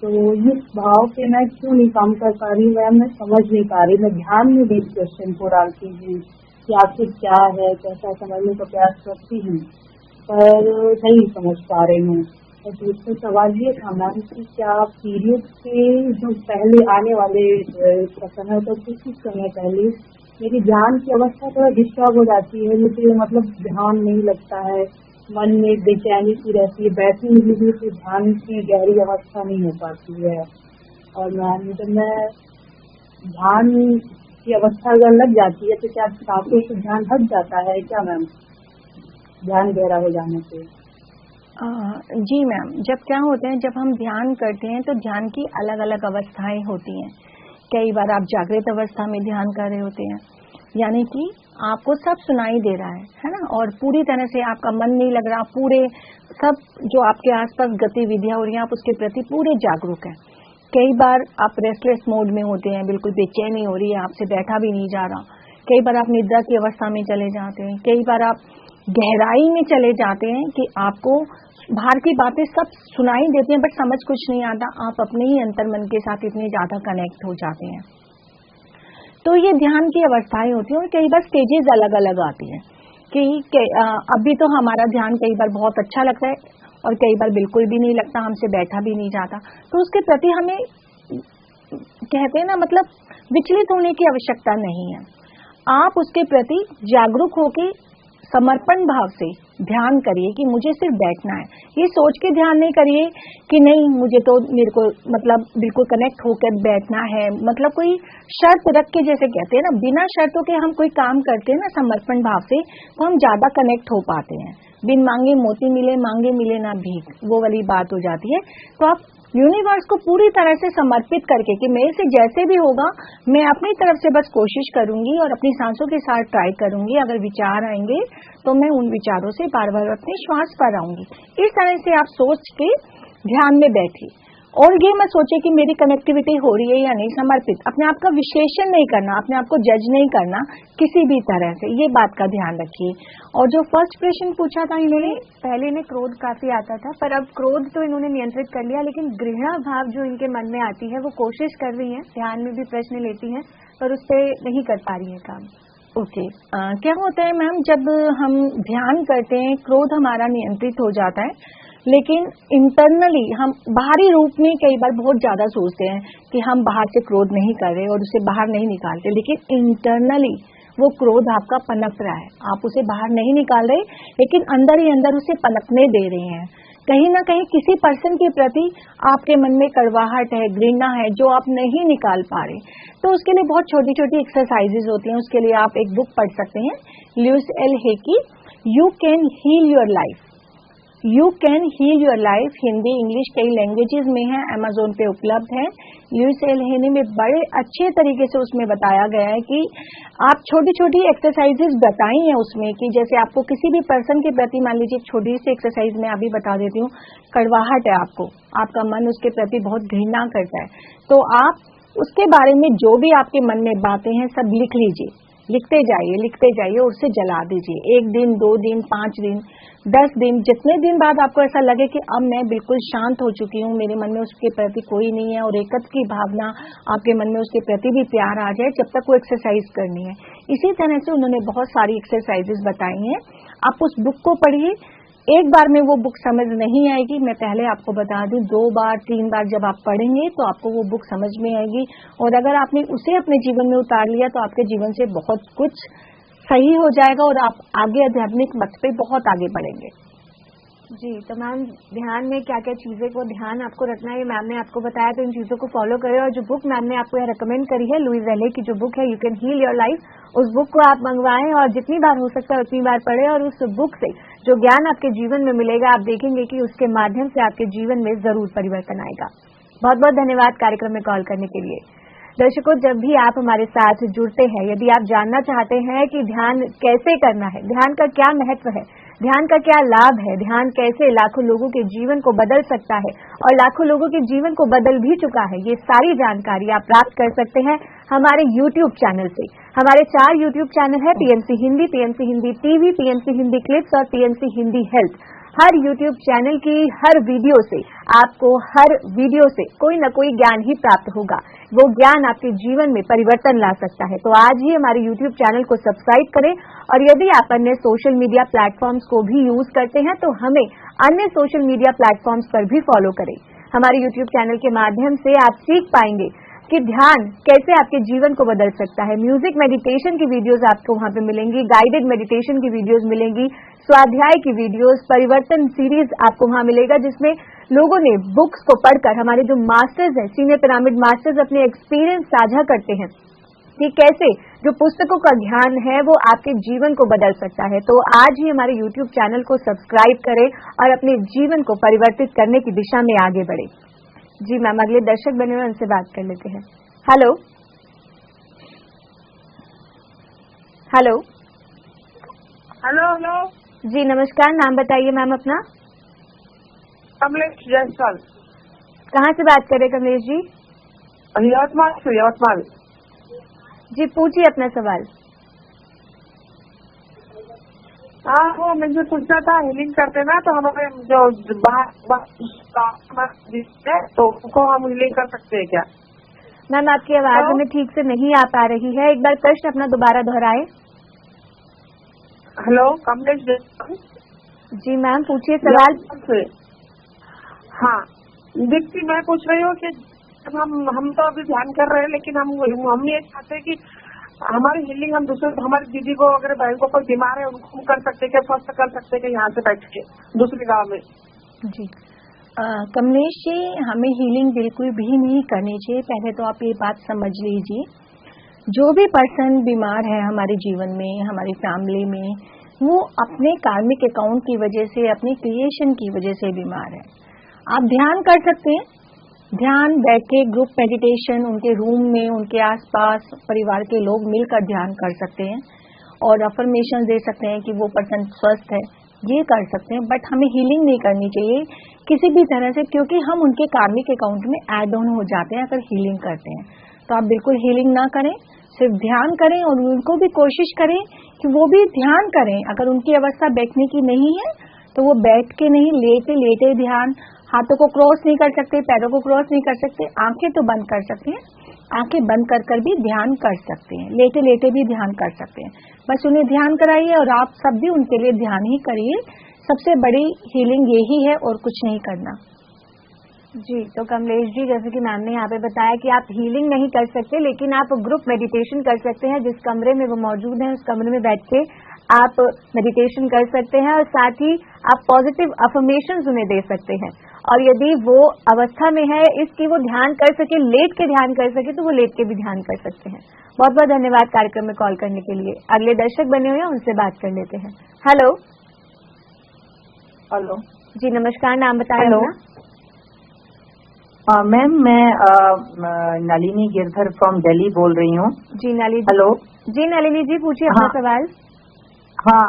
तो इस भाव पे मैं क्यों नहीं काम कर पा रही मैम, मैं समझ नहीं पा रही। मैं ध्यान में भी इस क्वेश्चन को डालती हूँ कि आखिर क्या है, कैसा समझने का प्रयास करती हूँ, पर नहीं समझ पा रही हूँ। तो दूसरा सवाल ये था मैम कि क्या पीरियड से जो पहले आने वाले समय होता है, कुछ समय पहले मेरी ध्यान की अवस्था थोड़ा डिस्टर्ब हो जाती है। मुझे मतलब ध्यान नहीं लगता है, मन में बेचैनी सी रहती है, बैठने में भी तो ध्यान की गहरी अवस्था नहीं हो पाती है। और मैम जब मैं ध्यान की अवस्था अगर लग जाती है तो क्या सांसों से ध्यान हट जाता है क्या मैम, ध्यान गहरा हो जाने से? जी मैम, जब क्या होता है, जब हम ध्यान करते हैं तो ध्यान की अलग अलग अवस्थाएं होती हैं। कई बार आप जागृत अवस्था में ध्यान कर रहे होते हैं, यानी कि आपको सब सुनाई दे रहा है ना, और पूरी तरह से आपका मन नहीं लग रहा, पूरे सब जो आपके आसपास गतिविधियां हो रही हैं आप उसके प्रति पूरे जागरूक हैं। कई बार आप रेस्टलेस मोड में होते हैं, बिल्कुल बेचैनी हो रही है, आपसे बैठा भी नहीं जा रहा। कई बार आप निद्रा की अवस्था में चले जाते हैं, कई बार आप गहराई में चले जाते हैं कि आपको बाहर की बातें सब सुनाई देती हैं बट समझ कुछ नहीं आता, आप अपने ही अंतर्मन के साथ इतने ज्यादा कनेक्ट हो जाते हैं। तो ये ध्यान की अवस्थाएं होती हैं, और कई बार स्टेजेस अलग अलग आती हैं कि अभी तो हमारा ध्यान कई बार बहुत अच्छा लगता है और कई बार बिल्कुल भी नहीं लगता, हमसे बैठा भी नहीं जाता। तो उसके प्रति हमें कहते हैं ना, मतलब विचलित होने की आवश्यकता नहीं है। आप उसके प्रति जागरूक होकर समर्पण भाव से ध्यान करिए कि मुझे सिर्फ बैठना है। ये सोच के ध्यान नहीं करिए कि नहीं मुझे तो मेरे को मतलब बिल्कुल कनेक्ट होकर बैठना है, मतलब कोई शर्त रख के, जैसे कहते हैं ना, बिना शर्तों के हम कोई काम करते हैं ना समर्पण भाव से, तो हम ज्यादा कनेक्ट हो पाते हैं। बिन मांगे मोती मिले, मांगे मिले ना भीख, वो वाली बात हो जाती है। तो आप यूनिवर्स को पूरी तरह से समर्पित करके कि मेरे से जैसे भी होगा मैं अपनी तरफ से बस कोशिश करूंगी और अपनी सांसों के साथ ट्राई करूंगी, अगर विचार आएंगे तो मैं उन विचारों से बार बार अपने श्वास पर आऊंगी। इस तरह से आप सोच के ध्यान में बैठिए, और ये मत सोचे कि मेरी कनेक्टिविटी हो रही है या नहीं। समर्पित, अपने आप का विश्लेषण नहीं करना, अपने आप को जज नहीं करना किसी भी तरह से, ये बात का ध्यान रखिए। और जो फर्स्ट प्रश्न पूछा था इन्होंने, पहले इन्हें क्रोध काफी आता था, पर अब क्रोध तो इन्होंने नियंत्रित कर लिया, लेकिन घृणा भाव जो इनके मन में आती है वो कोशिश कर रही है, ध्यान में भी प्रश्न लेती हैं पर उस पर नहीं कर पा रही है काम। ओके क्या होता है मैम, जब हम ध्यान करते हैं क्रोध हमारा नियंत्रित हो जाता है, लेकिन इंटरनली हम बाहरी रूप में कई बार बहुत ज्यादा सोचते हैं कि हम बाहर से क्रोध नहीं कर रहे और उसे बाहर नहीं निकालते, लेकिन इंटरनली वो क्रोध आपका पनप रहा है, आप उसे बाहर नहीं निकाल रहे, लेकिन अंदर ही अंदर उसे पनपने दे रहे हैं। कहीं ना कहीं किसी पर्सन के प्रति आपके मन में कड़वाहट है, घृणा है, जो आप नहीं निकाल पा रहे, तो उसके लिए बहुत छोटी छोटी एक्सरसाइजेज होती हैं। उसके लिए आप एक बुक पढ़ सकते हैं, ल्यूइस एल हे की you can heal your life. You can heal your life Hindi English कई लैंग्वेजेस में है, अमेजोन पे उपलब्ध है। ल्यूइस एल हे में बड़े अच्छे तरीके से उसमें बताया गया है कि आप छोटी छोटी एक्सरसाइजेज बताई हैं उसमें, कि जैसे आपको किसी भी पर्सन के प्रति, मान लीजिए एक छोटी सी एक्सरसाइज मैं अभी बता देती हूँ, कड़वाहट है आपको, आपका मन उसके प्रति बहुत घृणा करता है, तो आप उसके बारे में जो भी आपके मन में बातें हैं सब लिख लीजिए, लिखते जाइए और उसे जला दीजिए। 1 दिन 2 दिन 5 दिन 10 दिन, जितने दिन बाद आपको ऐसा लगे कि अब मैं बिल्कुल शांत हो चुकी हूँ, मेरे मन में उसके प्रति कोई नहीं है और एकत्व की भावना आपके मन में उसके प्रति भी प्यार आ जाए, जब तक वो एक्सरसाइज करनी है। इसी तरह से उन्होंने बहुत सारी एक्सरसाइजेज बताई हैं। आप उस बुक को पढ़िए। एक बार में वो बुक समझ नहीं आएगी, मैं पहले आपको बता दूं, 2 बार 3 बार जब आप पढ़ेंगे तो आपको वो बुक समझ में आएगी, और अगर आपने उसे अपने जीवन में उतार लिया तो आपके जीवन से बहुत कुछ सही हो जाएगा और आप आगे आध्यात्मिक मत पे बहुत आगे बढ़ेंगे। जी, तो मैम ध्यान में क्या क्या चीजें को ध्यान आपको रखना है, मैम ने आपको बताया, तो इन चीजों को फॉलो करें। और जो बुक मैम ने आपको यहाँ रिकमेंड करी है, लुइस एल हे की जो बुक है you can heal your life, उस बुक को आप मंगवाएं और जितनी बार हो सकता है उतनी बार पढ़ें, और उस बुक से जो ज्ञान आपके जीवन में मिलेगा आप देखेंगे कि उसके माध्यम से आपके जीवन में जरूर परिवर्तन आएगा। बहुत बहुत धन्यवाद कार्यक्रम में कॉल करने के लिए। दर्शकों, जब भी आप हमारे साथ जुड़ते हैं, यदि आप जानना चाहते हैं कि ध्यान कैसे करना है, ध्यान का क्या महत्व है, ध्यान का क्या लाभ है, ध्यान कैसे लाखों लोगों के जीवन को बदल सकता है और लाखों लोगों के जीवन को बदल भी चुका है, ये सारी जानकारी आप प्राप्त कर सकते हैं हमारे YouTube चैनल से। हमारे 4 YouTube चैनल है, PMC Hindi, PMC Hindi TV, PMC Hindi clips और पीएमसी हिंदी हेल्थ। हर YouTube चैनल की हर वीडियो से आपको कोई न कोई ज्ञान ही प्राप्त होगा, वो ज्ञान आपके जीवन में परिवर्तन ला सकता है। तो आज ही हमारे YouTube चैनल को सब्सक्राइब करें, और यदि आप अन्य सोशल मीडिया प्लेटफॉर्म्स को भी यूज करते हैं तो हमें अन्य सोशल मीडिया प्लेटफॉर्म्स पर भी फॉलो करें। हमारे YouTube चैनल के माध्यम से आप सीख पाएंगे कि ध्यान कैसे आपके जीवन को बदल सकता है। म्यूजिक मेडिटेशन की वीडियोस आपको वहां पे मिलेंगी, गाइडेड मेडिटेशन की वीडियोस मिलेंगी, स्वाध्याय की वीडियोस, परिवर्तन सीरीज आपको वहां मिलेगा, जिसमें लोगों ने बुक्स को पढ़कर, हमारे जो मास्टर्स हैं, सीनियर पिरामिड मास्टर्स, अपने एक्सपीरियंस साझा करते हैं कि कैसे जो पुस्तकों का ज्ञान है वो आपके जीवन को बदल सकता है। तो आज ही हमारे YouTube चैनल को सब्सक्राइब करें और अपने जीवन को परिवर्तित करने की दिशा में आगे बढ़े। जी मैम, अगले दर्शक बने हुए, उनसे बात कर लेते हैं। हेलो हेलो हेलो हेलो जी नमस्कार, नाम बताइए मैम अपना। कमलेश जायसवाल। कहाँ से बात कर रहे कमलेश जी? यवतमाल से। यवतमाल जी, पूछिए अपना सवाल। हाँ, वो मुझे पूछना था, हीलिंग करते ना तो हमारे जो बाहर तो उनको हम हीलिंग कर सकते हैं क्या? मैम आपकी आवाज हमें ठीक से नहीं आ पा रही है, एक बार प्रश्न अपना दोबारा दोहराए। हेलो, कमलेश जी मैम, पूछिए सवाल। हाँ दीप्ति, मैं पूछ रही हूँ कि हम तो अभी ध्यान कर रहे हैं, लेकिन हम ये चाहते हैं कि हमारी हीलिंग हम दूसरे, हमारी दीदी को अगर बहन को कोई बीमार है उनको कर सकते क्या, स्वस्थ कर सकते क्या यहाँ से बैठ के दूसरे गाँव में? जी कमलेश जी, हमें हीलिंग बिल्कुल भी नहीं करनी चाहिए। पहले तो आप ये बात समझ लीजिए, जो भी पर्सन बीमार है हमारे जीवन में, हमारी फैमिली में, वो अपने कार्मिक अकाउंट की वजह से, अपनी क्रिएशन की वजह से बीमार है। आप ध्यान कर सकते हैं, ध्यान बैठ के ग्रुप मेडिटेशन, उनके रूम में, उनके आसपास परिवार के लोग मिलकर ध्यान कर सकते हैं और अफर्मेशन दे सकते हैं कि वो पर्सन स्वस्थ है, ये कर सकते हैं। बट हमें हीलिंग नहीं करनी चाहिए किसी भी तरह से, क्योंकि हम उनके कार्मिक अकाउंट में ऐड ऑन हो जाते हैं अगर हीलिंग करते हैं। तो आप बिल्कुल हीलिंग ना करें, सिर्फ ध्यान करें और उनको भी कोशिश करें कि वो भी ध्यान करें। अगर उनकी अवस्था बैठने की नहीं है तो वो बैठ के नहीं, लेटे लेटे ध्यान, हाथों को क्रॉस नहीं कर सकते, पैरों को क्रॉस नहीं कर सकते, आंखें तो बंद कर सकते हैं, आंखें बंद कर भी ध्यान कर सकते हैं, लेटे लेटे भी ध्यान कर सकते हैं। बस उन्हें ध्यान कराइए और आप सब भी उनके लिए ध्यान ही करिए। सबसे बड़ी हीलिंग यही है और कुछ नहीं करना। जी, तो कमलेश जी, जैसे कि मैम ने यहाँ पे बताया कि आप हीलिंग नहीं कर सकते, लेकिन आप ग्रुप मेडिटेशन कर सकते हैं। जिस कमरे में वो मौजूद हैं उस कमरे में बैठ के आप मेडिटेशन कर सकते हैं और साथ ही आप पॉजिटिव अफर्मेशंस उन्हें दे सकते हैं। और यदि वो अवस्था में है इसकी वो ध्यान कर सके, लेट के ध्यान कर सके, तो वो लेट के भी ध्यान कर सकते हैं। बहुत बहुत धन्यवाद कार्यक्रम में कॉल करने के लिए। अगले दर्शक बने हुए हैं, उनसे बात कर लेते हैं। हेलो हेलो जी, नमस्कार, नाम बताएं। हेलो मैम, मैं नलिनी गिरधर फ्रॉम दिल्ली बोल रही हूँ। जी नलिनी। हेलो जी नलिनी जी, पूछिए अपना सवाल। हाँ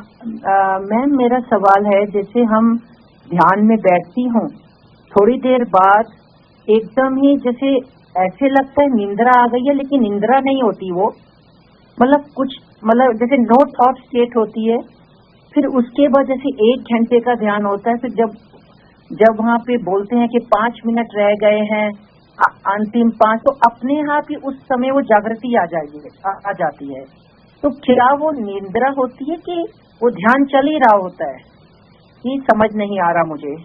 मैम, मेरा सवाल है, जैसे हम ध्यान में बैठती हूँ, थोड़ी देर बाद एकदम ही जैसे ऐसे लगता है निंद्रा आ गई है, लेकिन निंद्रा नहीं होती वो, मतलब जैसे नो थॉट स्टेट होती है। फिर उसके बाद जैसे 1 घंटे का ध्यान होता है। फिर जब वहाँ पे बोलते हैं कि 5 मिनट रह गए हैं, अंतिम 5, तो अपने आप ही उस समय वो जागृति आ जाती है। तो क्या वो निंद्रा होती है कि वो ध्यान चल ही रहा होता है? ये समझ नहीं आ रहा मुझे।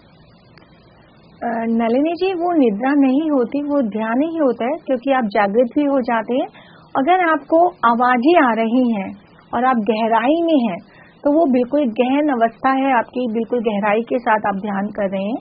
नलिनी जी, वो निद्रा नहीं होती, वो ध्यान ही होता है, क्योंकि आप जागृत भी हो जाते हैं। अगर आपको आवाजें आ रही हैं और आप गहराई में हैं, तो वो बिल्कुल गहन अवस्था है आपकी, बिल्कुल गहराई के साथ आप ध्यान कर रहे हैं।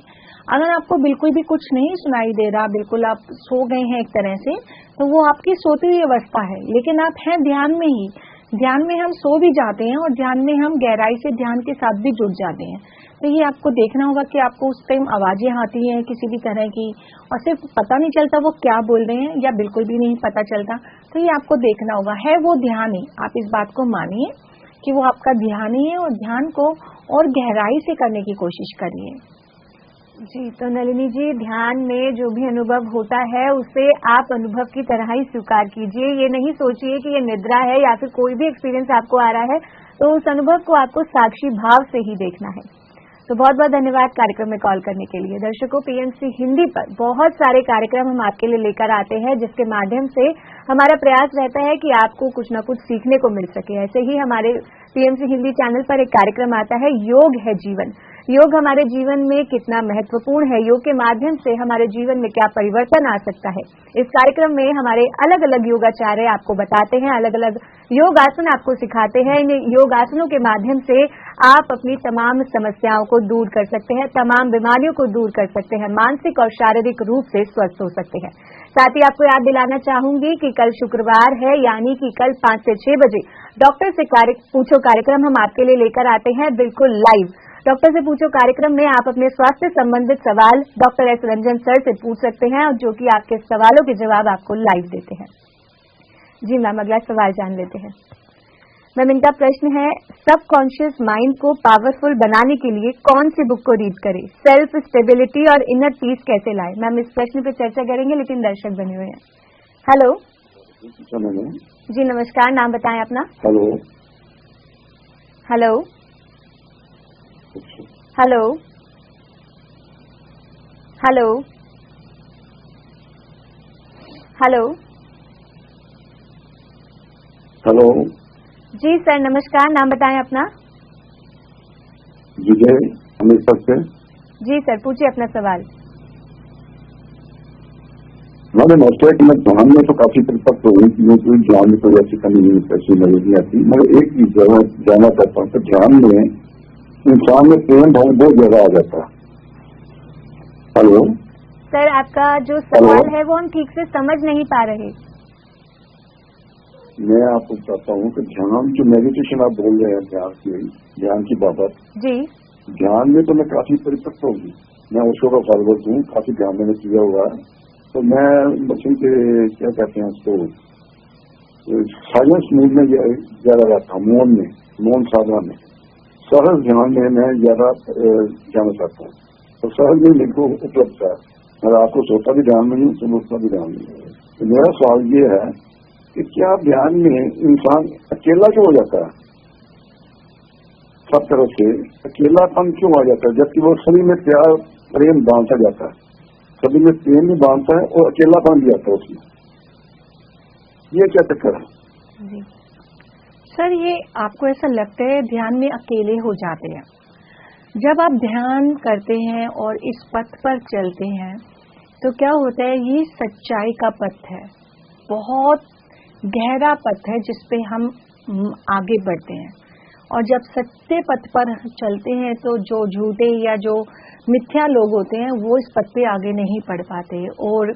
अगर आपको बिल्कुल भी कुछ नहीं सुनाई दे रहा, बिल्कुल आप सो गए हैं एक तरह से, तो वो आपकी सोती हुई अवस्था है, लेकिन आप हैं ध्यान में ही। ध्यान में हम सो भी जाते हैं और ध्यान में हम गहराई से ध्यान के साथ भी जुड़ जाते हैं। तो ये आपको देखना होगा कि आपको उस टाइम आवाजें आती हैं किसी भी तरह की और सिर्फ पता नहीं चलता वो क्या बोल रहे हैं, या बिल्कुल भी नहीं पता चलता, तो ये आपको देखना होगा। है वो ध्यान ही, आप इस बात को मानिए कि वो आपका ध्यान ही है, और ध्यान को और गहराई से करने की कोशिश करिए। जी, तो नलिनी जी, ध्यान में जो भी अनुभव होता है उसे आप अनुभव की तरह ही स्वीकार कीजिए। ये नहीं सोचिए कि ये निद्रा है या फिर कोई भी एक्सपीरियंस आपको आ रहा है, तो उस अनुभव को आपको साक्षी भाव से ही देखना है। तो बहुत बहुत धन्यवाद कार्यक्रम में कॉल करने के लिए। दर्शकों, पीएमसी हिंदी पर बहुत सारे कार्यक्रम हम आपके लिए लेकर आते हैं, जिसके माध्यम से हमारा प्रयास रहता है कि आपको कुछ न कुछ सीखने को मिल सके। ऐसे ही हमारे पीएमसी हिंदी चैनल पर एक कार्यक्रम आता है, योग है जीवन। योग हमारे जीवन में कितना महत्वपूर्ण है, योग के माध्यम से हमारे जीवन में क्या परिवर्तन आ सकता है। इस कार्यक्रम में हमारे अलग अलग योगाचार्य आपको बताते हैं, अलग अलग योगासन आपको सिखाते हैं। इन योगासनों के माध्यम से आप अपनी तमाम समस्याओं को दूर कर सकते हैं, तमाम बीमारियों को दूर कर सकते हैं, मानसिक और शारीरिक रूप से स्वस्थ हो सकते हैं। साथ ही आपको याद दिलाना चाहूंगी कि कल शुक्रवार है, यानी कि कल 5 से 6 बजे डॉक्टर से पूछो कार्यक्रम हम आपके लिए लेकर आते हैं, बिल्कुल लाइव। डॉक्टर से पूछो कार्यक्रम में आप अपने स्वास्थ्य संबंधित सवाल डॉक्टर एस रंजन सर से पूछ सकते हैं, और जो कि आपके सवालों के जवाब आपको लाइव देते हैं। जी मैम, अगला सवाल जान लेते हैं। मैम, इनका प्रश्न है, सबकॉन्शियस माइंड को पावरफुल बनाने के लिए कौन सी बुक को रीड करें? सेल्फ स्टेबिलिटी और इनर पीस कैसे लाए? मैम, इस प्रश्न पे चर्चा करेंगे, लेकिन दर्शक बने हुए हैं। हेलो जी, नमस्कार, नाम बताएं अपना। Hello hello hello hello hello hello जी सर, नमस्कार, नाम बताएं अपना। विजय अमृतसर से। जी सर, पूछिए अपना सवाल। मैंने स्टेट में ध्यान में तो काफी परिपक्व हुई, कोई ध्यान में कोई ऐसी कमी नहीं, ऐसी नजर नहीं आती। मगर एक चीज जगह जाना चाहता हूँ, तो ध्यान में इंसान में प्रेम भाव बहुत ज्यादा आ जाता है। हेलो सर, आपका जो सवाल है वो हम ठीक से समझ नहीं पा रहे। मैं आपको बताता हूँ कि ध्यान जो मेडिटेशन आप बोल रहे हैं, ध्यान की बाबत जी, ध्यान में तो मैं काफी परिपक्व होगी, मैं उसको का फॉलोअर हूँ, काफी ध्यान मैंने किया हुआ है। तो मैं मशीन के क्या कहते हैं उसको, साइलेंस मूड में ज्यादा रहता हूँ, मौन साधना में, सहज ध्यान में मैं ज्यादा जाना चाहता हूँ। तो सहज में मेरे को उपलब्ध है, मैं रात को सोता भी ध्यान में हूँ, सुबह उठता भी ध्यान में हूँ। तो मेरा सवाल ये है कि क्या ध्यान में इंसान अकेला क्यों हो जाता है? सब तरह से अकेलापन क्यों आ जाता है, जबकि वो सभी में प्यार प्रेम बांधता जाता है, सभी में प्रेम भी बांधता है और अकेलापन भी आता है उसमें। ये क्या चक्कर है? जी सर, ये आपको ऐसा लगता है ध्यान में अकेले हो जाते हैं? जब आप ध्यान करते हैं और इस पथ पर चलते हैं तो क्या होता है, ये सच्चाई का पथ है, बहुत गहरा पथ है जिस पे हम आगे बढ़ते हैं। और जब सत्य पथ पर चलते हैं तो जो झूठे या जो मिथ्या लोग होते हैं वो इस पथ पे आगे नहीं बढ़ पाते, और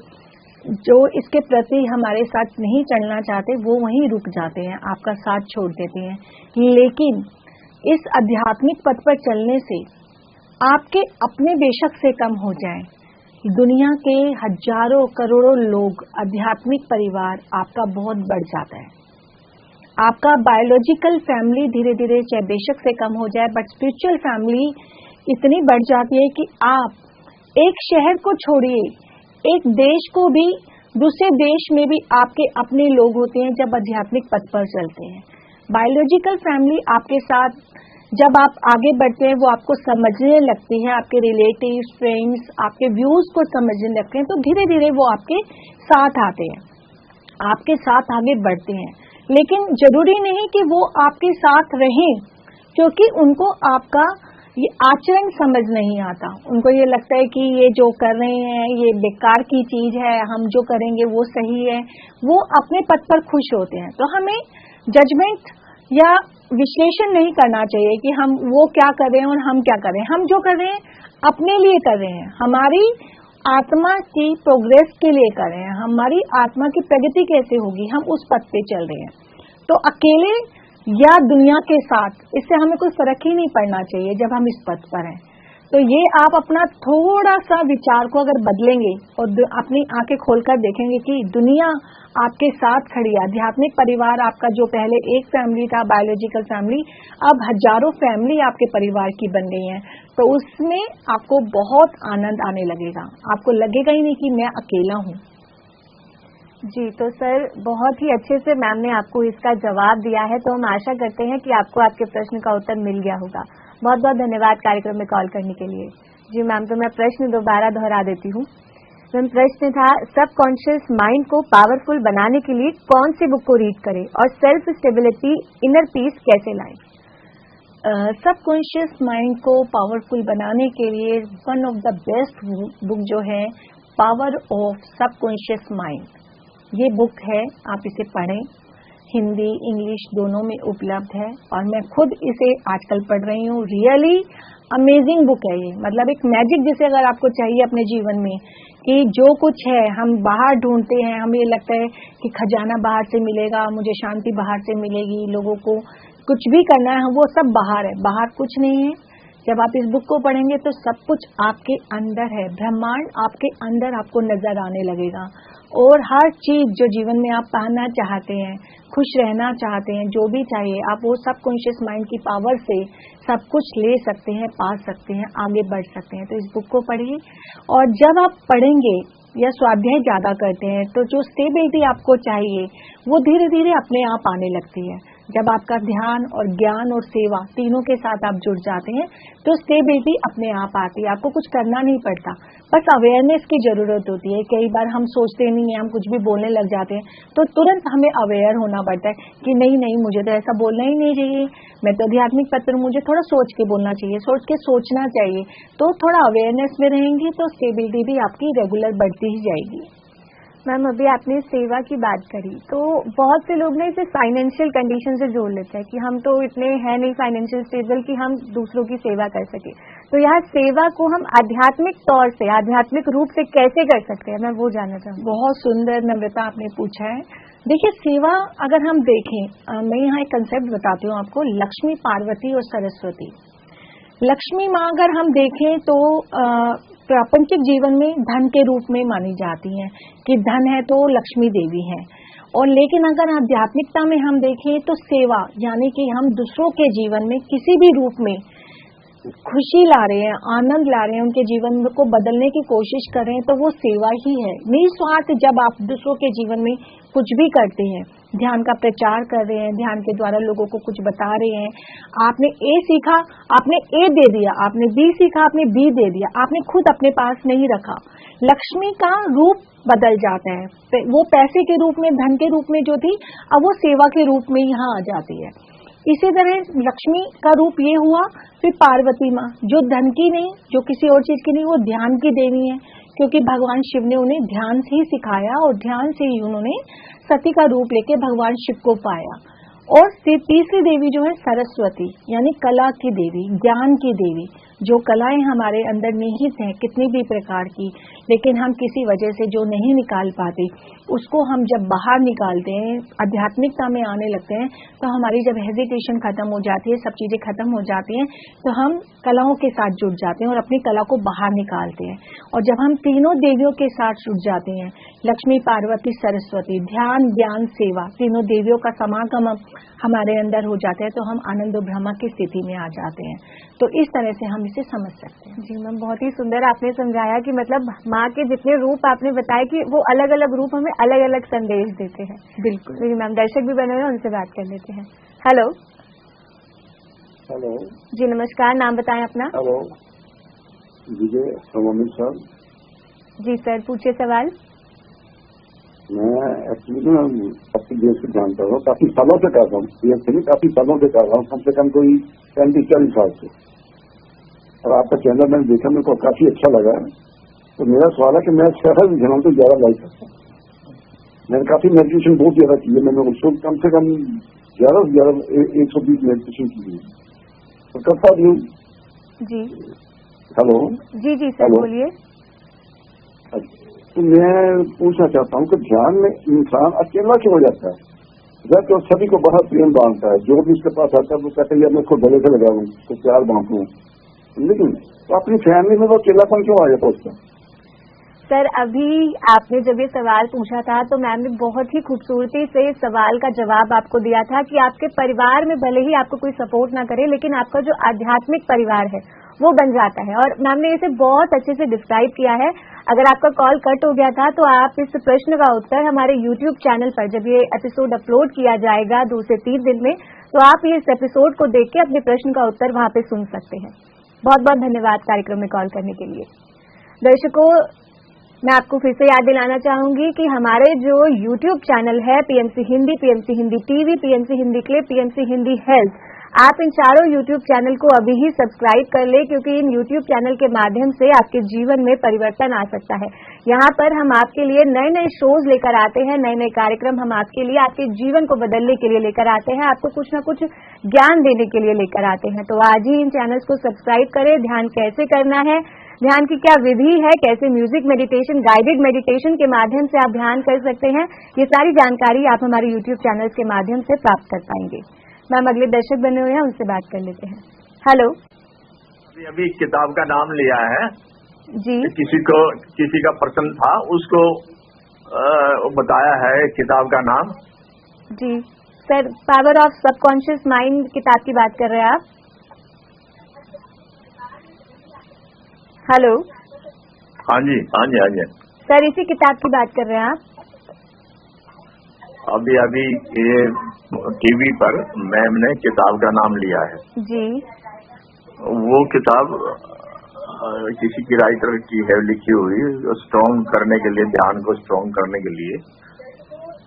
जो इसके प्रति हमारे साथ नहीं चलना चाहते वो वहीं रुक जाते हैं, आपका साथ छोड़ देते हैं। लेकिन इस आध्यात्मिक पथ पर चलने से आपके अपने बेशक से कम हो जाएं, दुनिया के हजारों करोड़ों लोग, आध्यात्मिक परिवार आपका बहुत बढ़ जाता है। आपका बायोलॉजिकल फैमिली धीरे धीरे चाहे बेशक से कम हो जाए, बट स्पिरिचुअल फैमिली इतनी बढ़ जाती है कि आप एक शहर को छोड़िए, एक देश को भी, दूसरे देश में भी आपके अपने लोग होते हैं जब आध्यात्मिक पथ पर चलते हैं। बायोलॉजिकल फैमिली आपके साथ जब आप आगे बढ़ते हैं वो आपको समझने लगती है, आपके रिलेटिव्स, फ्रेंड्स आपके व्यूज को समझने लगते हैं, तो धीरे धीरे वो आपके साथ आते हैं, आपके साथ आगे बढ़ते हैं। लेकिन जरूरी नहीं कि वो आपके साथ रहें, क्योंकि उनको आपका ये आचरण समझ नहीं आता। उनको ये लगता है कि ये जो कर रहे हैं ये बेकार की चीज है, हम जो करेंगे वो सही है, वो अपने पथ पर खुश होते हैं। तो हमें जजमेंट या विश्लेषण नहीं करना चाहिए कि हम वो क्या कर रहे हैं और हम क्या कर रहे हैं। हम जो कर रहे हैं अपने लिए कर रहे हैं, हमारी आत्मा की प्रोग्रेस के लिए कर रहे हैं, हमारी आत्मा की प्रगति कैसे होगी, हम उस पथ पे चल रहे हैं। तो अकेले या दुनिया के साथ, इससे हमें कोई फर्क ही नहीं पड़ना चाहिए जब हम इस पथ पर हैं। तो ये आप अपना थोड़ा सा विचार को अगर बदलेंगे और अपनी आंखें खोलकर देखेंगे कि दुनिया आपके साथ खड़ी है, आध्यात्मिक परिवार आपका जो पहले एक फैमिली था, बायोलॉजिकल फैमिली, अब हजारों फैमिली आपके परिवार की बन गई है, तो उसमें आपको बहुत आनंद आने लगेगा, आपको लगेगा ही नहीं कि मैं अकेला हूँ। जी, तो सर बहुत ही अच्छे से मैम ने आपको इसका जवाब दिया है, तो हम आशा करते हैं कि आपको आपके प्रश्न का उत्तर मिल गया होगा। बहुत बहुत धन्यवाद कार्यक्रम में कॉल करने के लिए। जी मैम, तो मैं प्रश्न दोबारा दोहरा देती हूँ। मैम, प्रश्न था सबकॉन्शियस माइंड को पावरफुल बनाने के लिए कौन सी बुक को रीड करें और सेल्फ स्टेबिलिटी, इनर पीस कैसे लाएं? सबकॉन्शियस माइंड को पावरफुल बनाने के लिए one of the best book जो है पावर ऑफ सबकॉन्शियस माइंड, ये बुक है, आप इसे पढ़ें। हिंदी इंग्लिश दोनों में उपलब्ध है और मैं खुद इसे आजकल पढ़ रही हूँ। रियली अमेजिंग बुक है ये, मतलब एक मैजिक जिसे अगर आपको चाहिए अपने जीवन में, कि जो कुछ है हम बाहर ढूंढते हैं, हमें लगता है कि खजाना बाहर से मिलेगा, मुझे शांति बाहर से मिलेगी, लोगों को कुछ भी करना है वो सब बाहर है, बाहर कुछ नहीं है। जब आप इस बुक को पढ़ेंगे तो सब कुछ आपके अंदर है, ब्रह्मांड आपके अंदर आपको नजर आने लगेगा, और हर चीज जो जीवन में आप पाना चाहते हैं, खुश रहना चाहते हैं, जो भी चाहिए आप वो सबकॉन्शियस माइंड की पावर से सब कुछ ले सकते हैं, पा सकते हैं, आगे बढ़ सकते हैं। तो इस बुक को पढ़िए, और जब आप पढ़ेंगे या स्वाध्याय ज्यादा करते हैं तो जो स्टेबिलिटी आपको चाहिए वो धीरे धीरे अपने आप आने लगती है। जब आपका ध्यान और ज्ञान और सेवा तीनों के साथ आप जुड़ जाते हैं तो स्टेबिलिटी अपने आप आती है, आपको कुछ करना नहीं पड़ता, बस अवेयरनेस की जरूरत होती है। कई बार हम सोचते नहीं है, हम कुछ भी बोलने लग जाते हैं, तो तुरंत हमें अवेयर होना पड़ता है कि नहीं नहीं, मुझे तो ऐसा बोलना ही नहीं चाहिए, मैं तो आध्यात्मिक पथ पर, मुझे थोड़ा सोच के बोलना चाहिए, सोच के सोचना चाहिए। तो थोड़ा अवेयरनेस में रहेंगी तो स्टेबिलिटी भी आपकी रेगुलर बढ़ती ही जाएगी। मैम, अभी आपने सेवा की बात करी, तो बहुत से लोग ना इसे फाइनेंशियल कंडीशन से जोड़ लेते हैं कि हम तो इतने हैं नहीं फाइनेंशियल स्टेबल कि हम दूसरों की सेवा कर सके। तो यहाँ सेवा को हम आध्यात्मिक तौर से, आध्यात्मिक रूप से कैसे कर सकते हैं, मैं वो जानना चाहूँगी। बहुत सुंदर नम्रता आपने पूछा है। देखिए, सेवा अगर हम देखें, मैं यहाँ एक कंसेप्ट बताती हूँ आपको, लक्ष्मी, पार्वती और सरस्वती। लक्ष्मी माँ अगर हम देखें तो प्रापंचिक जीवन में धन के रूप में मानी जाती हैं कि धन है तो लक्ष्मी देवी है, और लेकिन अगर आध्यात्मिकता में हम देखें तो सेवा, यानी कि हम दूसरों के जीवन में किसी भी रूप में खुशी ला रहे हैं, आनंद ला रहे हैं, उनके जीवन को बदलने की कोशिश कर रहे हैं, तो वो सेवा ही है। निस्वार्थ जब आप दूसरों के जीवन में कुछ भी करते हैं, ध्यान का प्रचार कर रहे हैं, ध्यान के द्वारा लोगों को कुछ बता रहे हैं। आपने ए सीखा, आपने ए दे दिया, आपने बी सीखा, आपने बी दे दिया, आपने खुद अपने पास नहीं रखा। लक्ष्मी का रूप बदल जाता है, वो पैसे के रूप में, धन के रूप में जो थी, अब वो सेवा के रूप में यहाँ आ जाती है। इसी तरह लक्ष्मी का रूप ये हुआ। फिर पार्वती माँ, जो धन की नहीं, जो किसी और चीज की नहीं, वो ध्यान की देवी है, क्योंकि भगवान शिव ने उन्हें ध्यान से ही सिखाया और ध्यान से ही उन्होंने सती का रूप लेके भगवान शिव को पाया। और तीसरी देवी जो है सरस्वती, यानी कला की देवी, ज्ञान की देवी। जो कलाएं हमारे अंदर निहित हैं कितनी भी प्रकार की, लेकिन हम किसी वजह से जो नहीं निकाल पाते, उसको हम जब बाहर निकालते हैं, आध्यात्मिकता में आने लगते हैं, तो हमारी जब हेजिटेशन खत्म हो जाती है, सब चीजें खत्म हो जाती हैं, तो हम कलाओं के साथ जुड़ जाते हैं और अपनी कला को बाहर निकालते हैं। और जब हम तीनों देवियों के साथ जुड़ जाते हैं, लक्ष्मी, पार्वती, सरस्वती, ध्यान, ज्ञान, सेवा, तीनों देवियों का समागम हमारे अंदर हो जाता है, तो हम आनंद ब्रह्मा की स्थिति में आ जाते हैं। तो इस तरह से हम इसे समझ सकते हैं। जी मैम, बहुत ही सुंदर आपने समझाया कि मतलब माँ के जितने रूप आपने बताए कि वो अलग अलग रूप हमें अलग अलग संदेश देते हैं। बिल्कुल। जी मैम, दर्शक भी बने हुए हैं, उनसे बात कर लेते हैं। हेलो। हेलो जी नमस्कार, नाम बताएं अपना। हेलो, विजय सोमनी सर। जी सर, पूछिए सवाल। मैं एक्चुअली ना अपने देश को जानता हूँ, काफी सालों से कर रहा हूँ, काफी सालों से कर रहा हूँ, कम से कम कोई 35-40 साल से। और आपका चैनल मैंने देखा, मेरे को काफी अच्छा लगा। तो मेरा सवाल है कि मैं सहज ध्यान तो ज्यादा लाइक करता हूँ। मैंने काफी मेडिटेशन बहुत ज्यादा की है, मैंने उसको कम से कम 120 मेडिटेशन की है, तो करता भी हूँ। जी हेलो। जी जी सर, बोलिए। तो मैं पूछना चाहता हूँ कि ध्यान में इंसान अकेला क्यों हो जाता है? जब तो सभी को बहुत प्रेम बांटता है, जो भी उसके पास आता है वो कहते हैं मैं उसको गले से लगाऊं, उसको प्यार बांटूं, लेकिन तो अपनी फैमिली में वो अकेलापन क्यों आ जाता है उसका? सर, अभी आपने जब ये सवाल पूछा था तो मैम ने बहुत ही खूबसूरती से इस सवाल का जवाब आपको दिया था कि आपके परिवार में भले ही आपको कोई सपोर्ट ना करे, लेकिन आपका जो आध्यात्मिक परिवार है वो बन जाता है। और मैम ने इसे बहुत अच्छे से डिस्क्राइब किया है। अगर आपका कॉल कट हो गया था तो आप इस प्रश्न का उत्तर हमारे YouTube चैनल पर, जब ये एपिसोड अपलोड किया जाएगा 2 से 3 दिन में, तो आप ये इस एपिसोड को देख के अपने प्रश्न का उत्तर वहां पे सुन सकते हैं। बहुत बहुत धन्यवाद कार्यक्रम में कॉल करने के लिए। दर्शकों, मैं आपको फिर से याद दिलाना चाहूंगी कि हमारे जो YouTube चैनल है PMC Hindi, PMC Hindi TV, PMC Hindi clip, PMC Hindi health, आप इन चारों YouTube चैनल को अभी ही सब्सक्राइब कर ले, क्योंकि इन YouTube चैनल के माध्यम से आपके जीवन में परिवर्तन आ सकता है। यहाँ पर हम आपके लिए नए नए शोज लेकर आते हैं, नए नए कार्यक्रम हम आपके लिए, आपके जीवन को बदलने के लिए लेकर आते हैं, आपको कुछ न कुछ ज्ञान देने के लिए लेकर आते हैं। तो आज ही इन चैनल्स को सब्सक्राइब करें। ध्यान कैसे करना है, ध्यान की क्या विधि है, कैसे म्यूजिक मेडिटेशन, गाइडेड मेडिटेशन के माध्यम से आप ध्यान कर सकते हैं, ये सारी जानकारी आप हमारे YouTube चैनल्स के माध्यम से प्राप्त कर पाएंगे। मैम, अगले दर्शक बने हुए हैं, उनसे बात कर लेते हैं। हेलो। अभी किताब का नाम लिया है जी। किसी का प्रश्न था, उसको बताया है किताब का नाम। जी sir, power of subconscious mind किताब की बात कर रहे हैं आप? हेलो। हाँ जी हाँ जी हाँ जी सर, इसी किताब की बात कर रहे हैं आप? अभी ये टीवी पर मैम ने किताब का नाम लिया है जी। वो किताब किसी की राइटर की है लिखी हुई, स्ट्रॉन्ग करने के लिए, ध्यान को स्ट्रॉन्ग करने के लिए।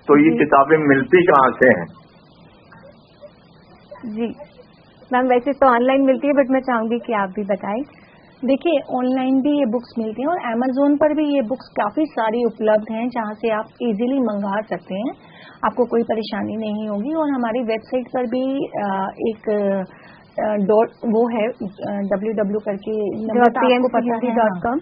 तो ये किताबें मिलती कहाँ से हैं? जी मैम, वैसे तो ऑनलाइन मिलती है, बट मैं चाहूंगी कि आप भी बताएं। देखिए, ऑनलाइन भी ये बुक्स मिलती हैं और Amazon पर भी ये बुक्स काफी सारी उपलब्ध हैं, जहां से आप इजीली मंगा सकते हैं, आपको कोई परेशानी नहीं होगी। और हमारी वेबसाइट पर भी एक वो है www करके pmchindi.com।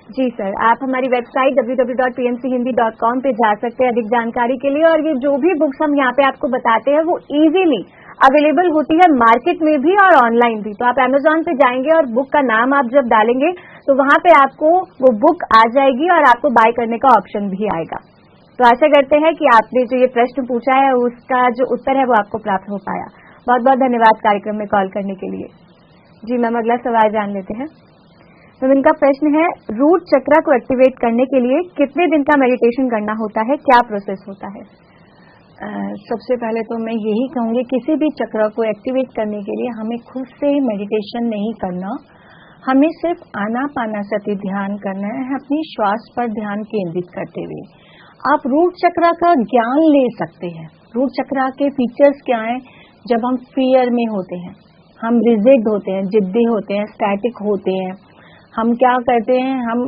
जी सर, आप हमारी वेबसाइट www.pmchindi.com पे जा सकते हैं अधिक जानकारी के लिए। और ये जो भी बुक्स हम यहाँ पे आपको बताते हैं वो इजीली अवेलेबल होती है मार्केट में भी और ऑनलाइन भी। तो आप Amazon पे जाएंगे और बुक का नाम आप जब डालेंगे तो वहां पे आपको वो बुक आ जाएगी और आपको बाय करने का ऑप्शन भी आएगा। तो आशा करते हैं कि आपने जो ये प्रश्न पूछा है उसका जो उत्तर है वो आपको प्राप्त हो पाया। बहुत बहुत धन्यवाद कार्यक्रम में कॉल करने के लिए। जी मैम, अगला सवाल जान लेते हैं। तो इनका प्रश्न है, रूट चक्र को एक्टिवेट करने के लिए कितने दिन का मेडिटेशन करना होता है, क्या प्रोसेस होता है? सबसे पहले तो मैं यही कहूँगी, किसी भी चक्र को एक्टिवेट करने के लिए हमें खुद से मेडिटेशन नहीं करना, हमें सिर्फ आनापानसति ध्यान करना है, अपनी श्वास पर ध्यान केंद्रित करते हुए। आप रूट चक्र का ज्ञान ले सकते हैं। रूट चक्र के फीचर्स क्या हैं? जब हम फियर में होते हैं, हम रिजिड होते हैं, जिद्दी होते हैं, स्टैटिक होते हैं, हम क्या करते हैं, हम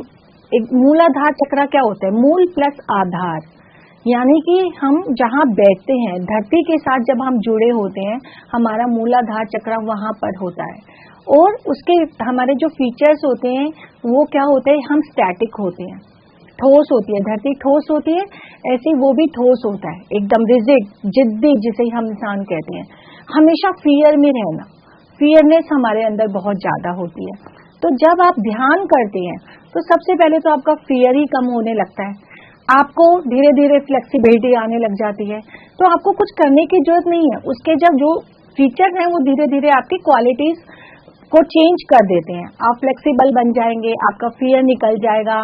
एक मूलाधार चक्र क्या होता है? मूल प्लस आधार, यानी कि हम जहाँ बैठते हैं, धरती के साथ जब हम जुड़े होते हैं, हमारा मूलाधार चक्र वहाँ पर होता है। और उसके हमारे जो फीचर्स होते हैं वो क्या होते हैं? हम स्टैटिक होते हैं, ठोस होती है धरती, ठोस होती है, ऐसे वो भी ठोस होता है, एकदम रिजिड, जिद्दी जिसे हम इंसान कहते हैं। हमेशा फियर में रहना, फियरनेस हमारे अंदर बहुत ज्यादा होती है। तो जब आप ध्यान करते हैं तो सबसे पहले तो आपका फियर ही कम होने लगता है, आपको धीरे धीरे फ्लेक्सिबिलिटी आने लग जाती है, तो आपको कुछ करने की जरूरत नहीं है। उसके जब जो फीचर हैं वो धीरे धीरे आपकी क्वालिटीज को चेंज कर देते हैं, आप फ्लेक्सिबल बन जाएंगे, आपका फियर निकल जाएगा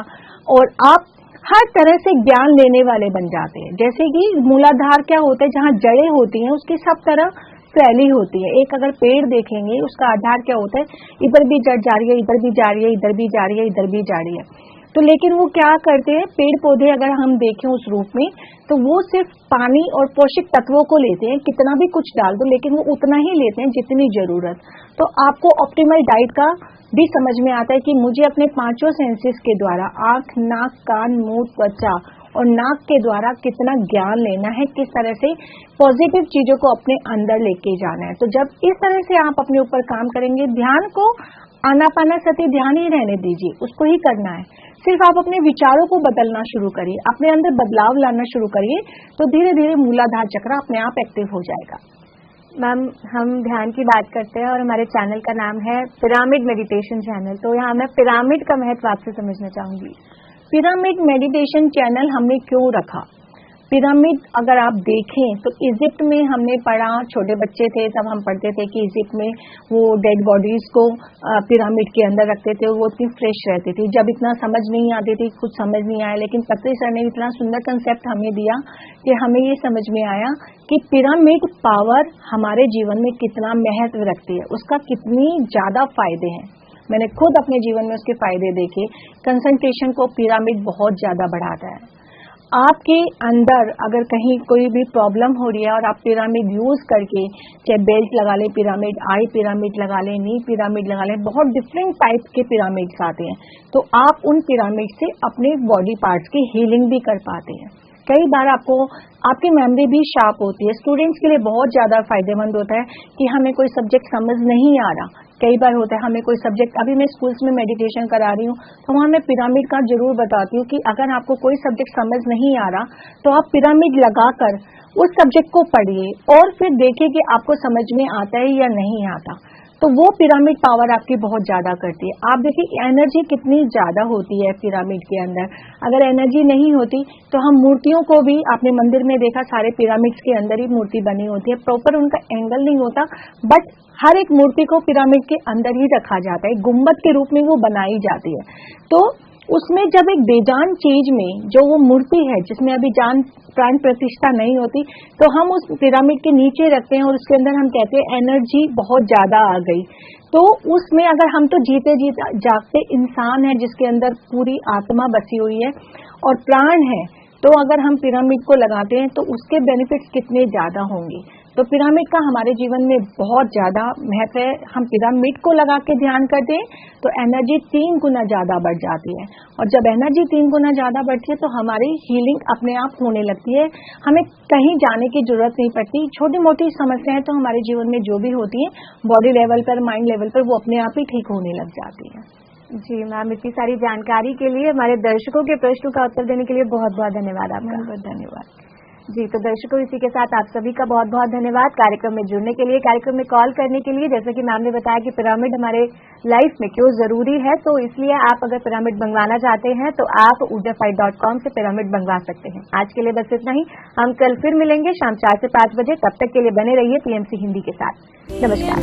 और आप हर तरह से ज्ञान लेने वाले बन जाते हैं। जैसे कि मूलाधार क्या होता है? जहाँ जड़ें होती हैं उसकी सब तरह फैली होती है। एक अगर पेड़ देखेंगे उसका आधार क्या होता है? इधर भी जड़ जा रही है, इधर भी जा रही है, इधर भी जा रही है, इधर भी जा रही है। तो लेकिन वो क्या करते हैं, पेड़ पौधे अगर हम देखें उस रूप में, तो वो सिर्फ पानी और पोषक तत्वों को लेते हैं, कितना भी कुछ डाल दो लेकिन वो उतना ही लेते हैं जितनी जरूरत। तो आपको ऑप्टिमल डाइट का भी समझ में आता है कि मुझे अपने पांचों सेंसेस के द्वारा, आंख, नाक, कान, मुंह, त्वचा और नाक के द्वारा कितना ज्ञान लेना है, किस तरह से पॉजिटिव चीजों को अपने अंदर लेके जाना है। तो जब इस तरह से आप अपने ऊपर काम करेंगे, ध्यान को आनापानसति ध्यान ही रहने दीजिए, उसको ही करना है। सिर्फ आप अपने विचारों को बदलना शुरू करिए, अपने अंदर बदलाव लाना शुरू करिए, तो धीरे धीरे मूलाधार चक्र अपने आप एक्टिव हो जाएगा। मैम, हम ध्यान की बात करते हैं और हमारे चैनल का नाम है पिरामिड मेडिटेशन चैनल, तो यहाँ मैं पिरामिड का महत्व आपसे समझना चाहूंगी। पिरामिड मेडिटेशन चैनल हमने क्यों रखा? पिरामिड अगर आप देखें तो इजिप्ट में हमने पढ़ा, छोटे बच्चे थे तब हम पढ़ते थे कि इजिप्ट में वो डेड बॉडीज को पिरामिड के अंदर रखते थे, वो इतनी फ्रेश रहती थी। जब इतना समझ नहीं आती थी, कुछ समझ नहीं आया, लेकिन पत्री सर ने इतना सुंदर कंसेप्ट हमें दिया कि हमें ये समझ में आया कि पिरामिड पावर हमारे जीवन में कितना महत्व रखती है, उसका कितनी ज्यादा फायदे हैं। मैंने खुद अपने जीवन में उसके फायदे देखे। कंसंट्रेशन को पिरामिड बहुत ज्यादा बढ़ाता है। आपके अंदर अगर कहीं कोई भी प्रॉब्लम हो रही है और आप पिरामिड यूज करके, चाहे बेल्ट लगा ले पिरामिड, आई पिरामिड लगा ले, नी पिरामिड लगा ले, बहुत डिफरेंट टाइप के पिरामिड्स आते हैं, तो आप उन पिरामिड से अपने बॉडी पार्ट्स की हीलिंग भी कर पाते हैं। कई बार आपकी मेमोरी भी शार्प होती है। स्टूडेंट्स के लिए बहुत ज्यादा फायदेमंद होता है कि हमें कोई सब्जेक्ट समझ नहीं आ रहा, कई बार होता है हमें कोई सब्जेक्ट, अभी मैं स्कूल्स में मेडिटेशन करा रही हूँ तो वहाँ मैं पिरामिड का जरूर बताती हूँ कि अगर आपको कोई सब्जेक्ट समझ नहीं आ रहा तो आप पिरामिड लगाकर उस सब्जेक्ट को पढ़िए और फिर देखिए कि आपको समझ में आता है या नहीं आता। तो वो पिरामिड पावर आपकी बहुत ज्यादा करती है। आप देखिए एनर्जी कितनी ज्यादा होती है पिरामिड के अंदर। अगर एनर्जी नहीं होती तो हम मूर्तियों को भी, आपने मंदिर में देखा सारे पिरामिड्स के अंदर ही मूर्ति बनी होती है, प्रॉपर उनका एंगल नहीं होता, बट हर एक मूर्ति को पिरामिड के अंदर ही रखा जाता है, गुम्बद के रूप में वो बनाई जाती है। तो उसमें जब एक बेजान चीज में जो वो मूर्ति है जिसमें अभी जान प्राण प्रतिष्ठा नहीं होती, तो हम उस पिरामिड के नीचे रखते हैं और उसके अंदर हम कहते हैं एनर्जी बहुत ज्यादा आ गई। तो उसमें अगर हम तो जीते जागते इंसान है जिसके अंदर पूरी आत्मा बसी हुई है और प्राण है, तो अगर हम पिरामिड को लगाते हैं तो उसके बेनिफिट्स कितने ज्यादा होंगे। तो पिरामिड का हमारे जीवन में बहुत ज्यादा महत्व है। हम पिरामिड को लगा के ध्यान करते हैं तो एनर्जी 3 गुना ज्यादा बढ़ जाती है, और जब एनर्जी 3 गुना ज्यादा बढ़ती है तो हमारी हीलिंग अपने आप होने लगती है, हमें कहीं जाने की जरूरत नहीं पड़ती। छोटी मोटी समस्याएं तो हमारे जीवन में जो भी होती हैं, बॉडी लेवल पर, माइंड लेवल पर, वो अपने आप ही ठीक होने लग जाती है। जी मैम, इतनी सारी जानकारी के लिए, हमारे दर्शकों के प्रश्नों का उत्तर देने के लिए बहुत बहुत धन्यवाद आपका। बहुत धन्यवाद जी। तो दर्शकों, इसी के साथ आप सभी का बहुत बहुत धन्यवाद कार्यक्रम में जुड़ने के लिए, कार्यक्रम में कॉल करने के लिए। जैसे कि मैम ने बताया कि पिरामिड हमारे लाइफ में क्यों जरूरी है, तो इसलिए आप अगर पिरामिड बनवाना चाहते हैं तो आप ujafai.com से पिरामिड बनवा सकते हैं। आज के लिए बस इतना ही, हम कल फिर मिलेंगे शाम 4 से 5 बजे। तब तक के लिए बने रहिए PMC हिंदी के साथ। नमस्कार।